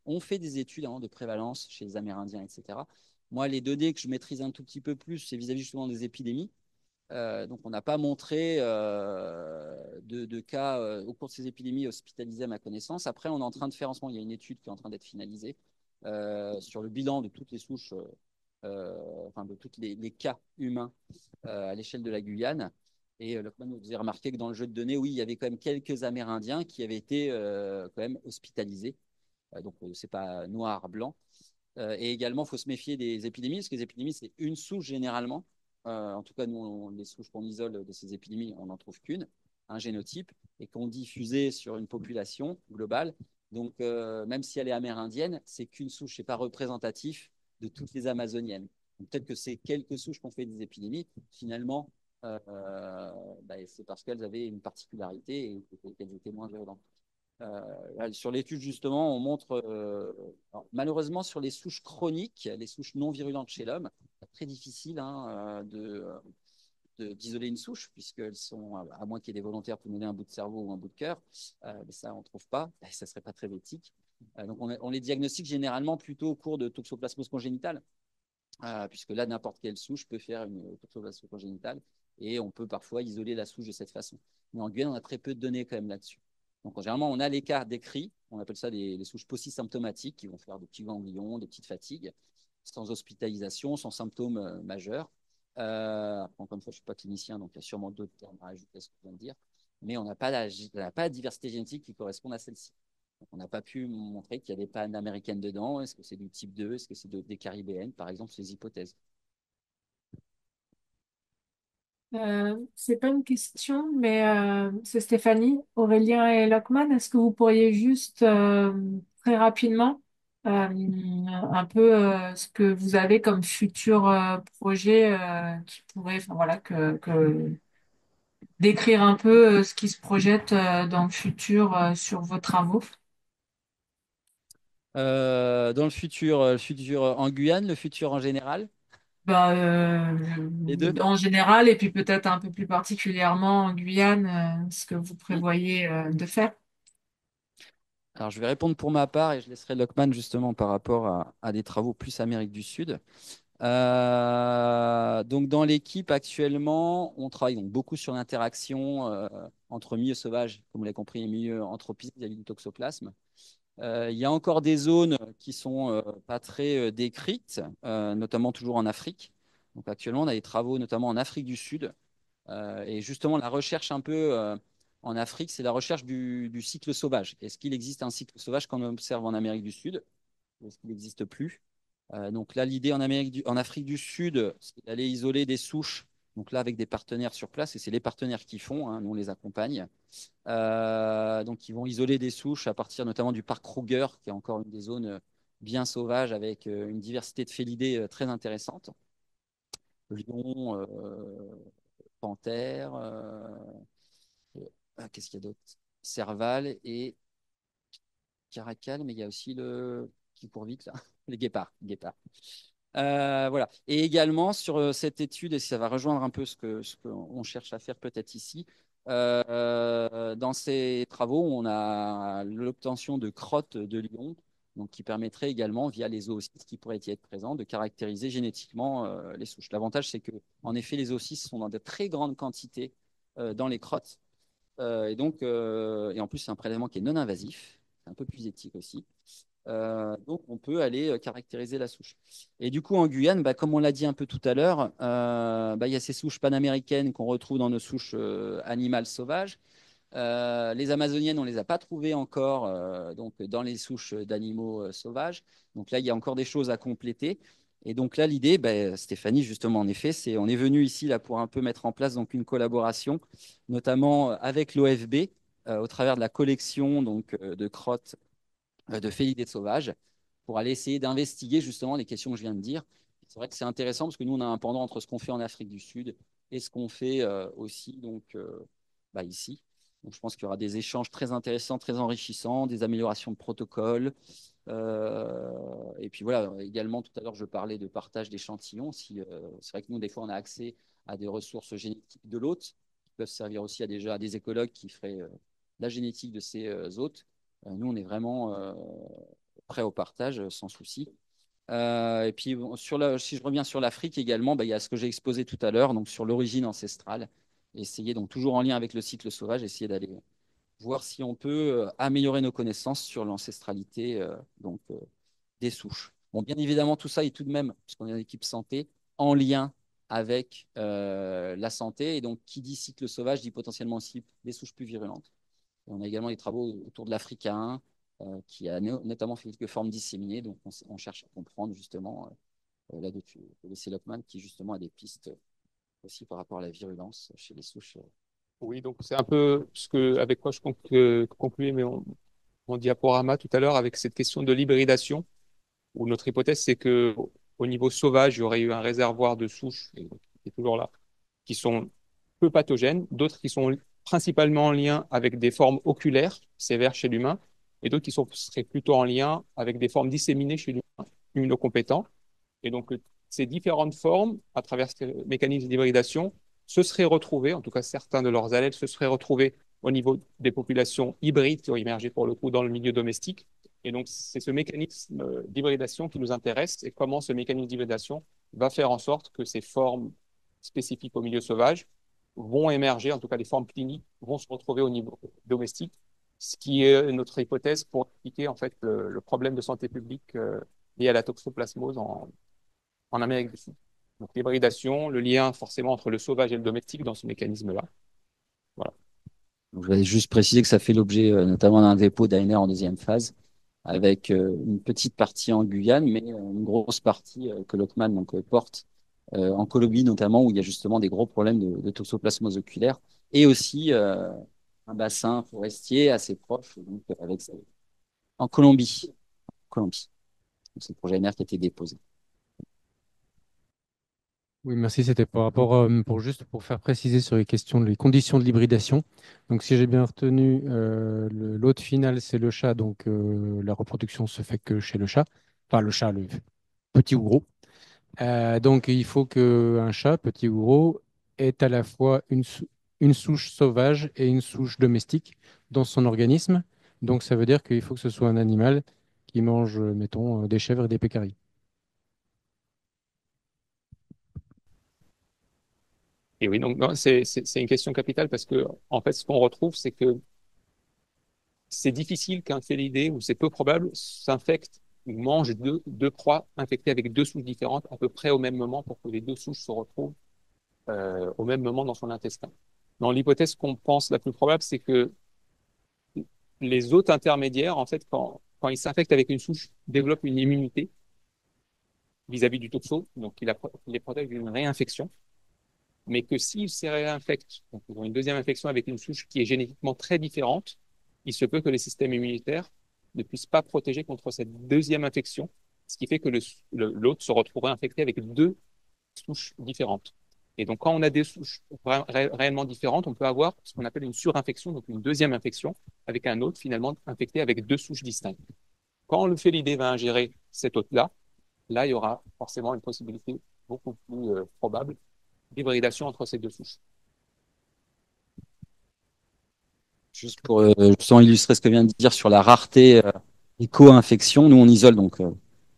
ont fait des études de prévalence chez les Amérindiens, etc. Moi, les données que je maîtrise un tout petit peu plus, c'est vis-à-vis justement des épidémies. Donc, on n'a pas montré de cas au cours de ces épidémies hospitalisées à ma connaissance. Après, on est en train de faire en ce moment, il y a une étude qui est en train d'être finalisée sur le bilan de toutes les souches, enfin de tous les cas humains à l'échelle de la Guyane. Et Lockman nous faisait remarquer que dans le jeu de données, oui, il y avait quand même quelques Amérindiens qui avaient été quand même hospitalisés. Donc, c'est pas noir, blanc. Et également, il faut se méfier des épidémies, parce que les épidémies, c'est une souche généralement. En tout cas, nous, les souches qu'on isole de ces épidémies, on n'en trouve qu'une, un génotype, et qu'on diffusait sur une population globale. Donc, même si elle est amérindienne, c'est qu'une souche, c'est pas représentatif de toutes les amazoniennes. Peut-être que c'est quelques souches qu'on fait des épidémies. Finalement, c'est parce qu'elles avaient une particularité et qu'elles étaient moins virulentes. Sur l'étude, justement, on montre, malheureusement, sur les souches chroniques, les souches non virulentes chez l'homme, c'est très difficile d'isoler une souche, puisqu'elles sont, à moins qu'il y ait des volontaires pour donner un bout de cerveau ou un bout de cœur, mais ça, on ne trouve pas, et ça ne serait pas très éthique. Donc, on les diagnostique généralement plutôt au cours de toxoplasmose congénitale, puisque là, n'importe quelle souche peut faire une toxoplasmose congénitale, et on peut parfois isoler la souche de cette façon. Mais en Guyane, on a très peu de données quand même là-dessus. Donc, généralement, on a l'écart décrit, on appelle ça les souches polysymptomatiques, qui vont faire des petits ganglions, des petites fatigues, sans hospitalisation, sans symptômes majeurs. Encore une fois, je ne suis pas clinicien, donc il y a sûrement d'autres termes à ajouter à ce que je viens de dire, mais on n'a pas la diversité génétique qui correspond à celle-ci. Donc, on n'a pas pu montrer qu'il y a des pannes américaines dedans. Est-ce que c'est du type 2? Est-ce que c'est des caribéennes, par exemple, ces hypothèses? C'est pas une question, mais c'est Stéphanie, Aurélien et Lockman. Est-ce que vous pourriez juste très rapidement un peu ce que vous avez comme futur projet qui pourrait, enfin voilà, décrire un peu ce qui se projette dans le futur sur vos travaux? Dans le futur en Guyane, le futur en général, Bah, les deux. en général, et puis peut-être un peu plus particulièrement en Guyane, ce que vous Hmm. prévoyez de faire. Alors, je vais répondre pour ma part et je laisserai Lockman justement par rapport à des travaux plus Amérique du Sud. Donc, dans l'équipe actuellement, on travaille donc beaucoup sur l'interaction entre milieu sauvage, comme vous l'avez compris, et milieu anthropique vis-à-vis du toxoplasme. Il y a encore des zones qui sont pas très décrites, notamment toujours en Afrique. Donc, actuellement, on a des travaux notamment en Afrique du Sud. Et justement, la recherche un peu en Afrique, c'est la recherche du cycle sauvage. Est-ce qu'il existe un cycle sauvage qu'on observe en Amérique du Sud? Ou est-ce qu'il n'existe plus? Donc là, l'idée en Afrique du Sud, c'est d'aller isoler des souches Donc là, avec des partenaires sur place, et c'est les partenaires qui font, hein, nous on les accompagne. Donc ils vont isoler des souches à partir notamment du parc Kruger, qui est encore une des zones bien sauvages avec une diversité de félidés très intéressante. Lion, panthère, qu'est-ce qu'il y a d'autre? Serval et caracal, mais il y a aussi le qui court vite là, les guépards. Voilà. Et également sur cette étude, et ça va rejoindre un peu ce qu'on cherche à faire peut-être ici, dans ces travaux, on a l'obtention de crottes de lion, donc qui permettrait également, via les oocytes qui pourraient y être présents, de caractériser génétiquement les souches. L'avantage, c'est que, en effet, les oocytes sont dans de très grandes quantités dans les crottes, et en plus, c'est un prélèvement qui est non invasif, c'est un peu plus éthique aussi. Donc, on peut aller caractériser la souche. Et du coup, en Guyane, bah, comme on l'a dit un peu tout à l'heure, il y a ces souches panaméricaines qu'on retrouve dans nos souches animales sauvages. Les amazoniennes, on ne les a pas trouvées encore donc, dans les souches d'animaux sauvages. Donc là, il y a encore des choses à compléter. Et donc là, l'idée, bah, Stéphanie, justement, en effet, on est venu ici là, pour un peu mettre en place donc, une collaboration, notamment avec l'OFB, au travers de la collection donc, de crottes de félidés sauvages pour aller essayer d'investiguer justement les questions que je viens de dire. C'est vrai que c'est intéressant parce que nous, on a un pendant entre ce qu'on fait en Afrique du Sud et ce qu'on fait aussi donc, ici. Donc, je pense qu'il y aura des échanges très intéressants, très enrichissants, des améliorations de protocoles. Et puis voilà, également, tout à l'heure, je parlais de partage d'échantillons. C'est vrai que nous, des fois, on a accès à des ressources génétiques de l'hôte qui peuvent servir aussi à des écologues qui feraient la génétique de ces hôtes. Nous, on est vraiment prêt au partage, sans souci. Et puis, si je reviens sur l'Afrique également, il y a ce que j'ai exposé tout à l'heure, donc sur l'origine ancestrale. Essayer, donc toujours en lien avec le cycle sauvage, essayer d'aller voir si on peut améliorer nos connaissances sur l'ancestralité des souches. Bon, bien évidemment, tout ça est tout de même, puisqu'on est une équipe santé, en lien avec la santé. Et donc, qui dit cycle sauvage dit potentiellement aussi des souches plus virulentes. Et on a également des travaux autour de l'Africain, qui a notamment fait quelques formes disséminées. Donc, on cherche à comprendre justement là-dessus. Le laisser Lockman qui justement a des pistes aussi par rapport à la virulence chez les souches. Oui, donc c'est un peu avec quoi je concluais mon diaporama tout à l'heure avec cette question de l'hybridation, où notre hypothèse, c'est que au niveau sauvage, il y aurait eu un réservoir de souches, qui est toujours là, qui sont peu pathogènes, d'autres qui sont principalement en lien avec des formes oculaires sévères chez l'humain, et d'autres seraient plutôt en lien avec des formes disséminées chez l'humain, immunocompétent. Et donc, ces différentes formes, à travers ces mécanismes d'hybridation, se seraient retrouvées, en tout cas certains de leurs allèles se seraient retrouvés au niveau des populations hybrides qui ont émergé pour le coup dans le milieu domestique. Et donc, c'est ce mécanisme d'hybridation qui nous intéresse et comment ce mécanisme d'hybridation va faire en sorte que ces formes spécifiques au milieu sauvage vont émerger, en tout cas les formes cliniques vont se retrouver au niveau domestique, ce qui est notre hypothèse pour expliquer en fait le problème de santé publique lié à la toxoplasmose en Amérique du Sud. Donc l'hybridation, le lien forcément entre le sauvage et le domestique dans ce mécanisme-là. Voilà. Donc, je vais juste préciser que ça fait l'objet notamment d'un dépôt d'ANR en deuxième phase, avec une petite partie en Guyane, mais une grosse partie que Lockman porte en Colombie notamment, où il y a justement des gros problèmes de toxoplasmose oculaire, et aussi un bassin forestier assez proche, donc, en Colombie. Colombie. C'est le projet ANR qui a été déposé. Oui, merci. C'était par rapport, pour faire préciser sur les questions, les conditions de l'hybridation. Donc, si j'ai bien retenu, l'hôte final, c'est le chat. Donc, la reproduction se fait que chez le chat. Enfin, le chat, le petit ou gros. Donc, il faut qu'un chat, petit ou gros, ait à la fois une souche sauvage et une souche domestique dans son organisme. Donc, ça veut dire qu'il faut que ce soit un animal qui mange, mettons, des chèvres et des pécaris. Et oui, donc c'est une question capitale parce que en fait, ce qu'on retrouve, c'est que c'est difficile qu'un félidé, ou c'est peu probable, s'infecte ou mange deux proies infectées avec deux souches différentes à peu près au même moment pour que les deux souches se retrouvent au même moment dans son intestin. Dans l'hypothèse qu'on pense la plus probable, c'est que les hôtes intermédiaires, en fait, quand ils s'infectent avec une souche, développent une immunité vis-à-vis du toxo, donc il les protège d'une réinfection. mais que s'ils se réinfectent, donc ils ont une deuxième infection avec une souche qui est génétiquement très différente, il se peut que les systèmes immunitaires ne puissent pas protéger contre cette deuxième infection, ce qui fait que l'autre se retrouverait infecté avec deux souches différentes. Et donc, quand on a des souches réellement différentes, on peut avoir ce qu'on appelle une surinfection, donc une deuxième infection, avec un hôte finalement infecté avec deux souches distinctes. Quand le félidé va ingérer cet hôte-là, là, il y aura forcément une possibilité beaucoup plus probable d'hybridation entre ces deux souches. Juste pour justement illustrer ce que vient de dire sur la rareté des co-infections, nous on isole donc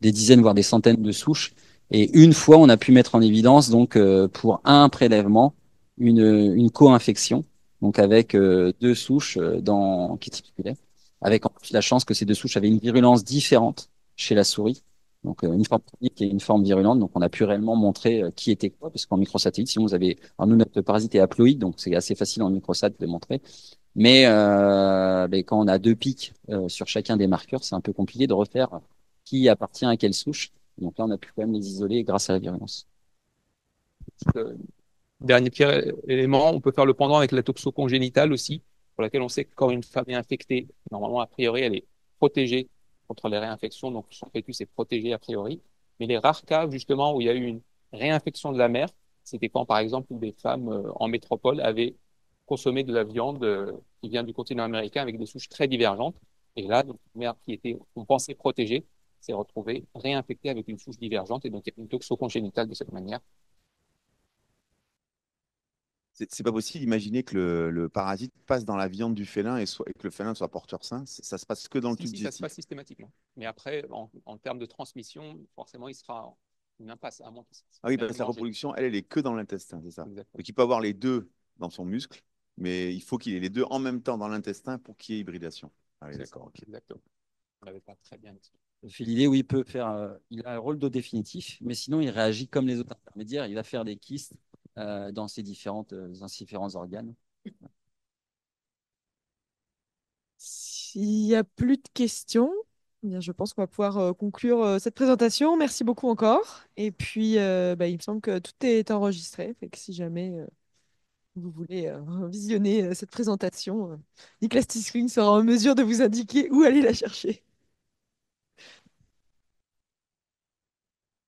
des dizaines voire des centaines de souches et une fois on a pu mettre en évidence donc pour un prélèvement une co-infection donc avec deux souches qui circulaient avec en plus la chance que ces deux souches avaient une virulence différente chez la souris donc une forme chronique et une forme virulente donc on a pu réellement montrer qui était quoi parce qu'en microsatellite sinon vous avez alors nous notre parasite est haploïde donc c'est assez facile en microsat de montrer mais quand on a deux pics sur chacun des marqueurs, c'est un peu compliqué de refaire qui appartient à quelle souche. Donc là, on a pu quand même les isoler grâce à la virulence. Dernier petit élément, on peut faire le pendant avec la toxocongénitale aussi, pour laquelle on sait que quand une femme est infectée, normalement, a priori, elle est protégée contre les réinfections, donc son fœtus est protégé a priori. Mais les rares cas, justement, où il y a eu une réinfection de la mère, c'était quand, par exemple, des femmes en métropole avaient consommé de la viande qui vient du continent américain avec des souches très divergentes. Et là, donc, une mère qui était, on pensait protégée, s'est retrouvée réinfectée avec une souche divergente, et donc il y a une toxocongénitale de cette manière. C'est pas possible d'imaginer que le parasite passe dans la viande du félin et que le félin soit porteur sain. Ça se passe que dans le tube Ça se digestif. passe systématiquement. Mais après, en termes de transmission, forcément, il sera une impasse à moins qu'il Ah oui, parce que la reproduction, elle est que dans l'intestin, c'est ça. Exactement. Donc il peut avoir les deux dans son muscle, mais il faut qu'il ait les deux en même temps dans l'intestin pour qu'il y ait hybridation. Ah oui, d'accord, ok. Exactement. On l'avait pas très bien expliqué. Le félidé, oui, peut faire, il a un rôle d'eau définitif, mais sinon il réagit comme les autres intermédiaires. Il va faire des kystes dans ses différents organes. S'il n'y a plus de questions, eh bien, je pense qu'on va pouvoir conclure cette présentation. Merci beaucoup encore. Et puis, il me semble que tout est enregistré. Fait que si jamais vous voulez visionner cette présentation, Nicolas Tisling sera en mesure de vous indiquer où aller la chercher.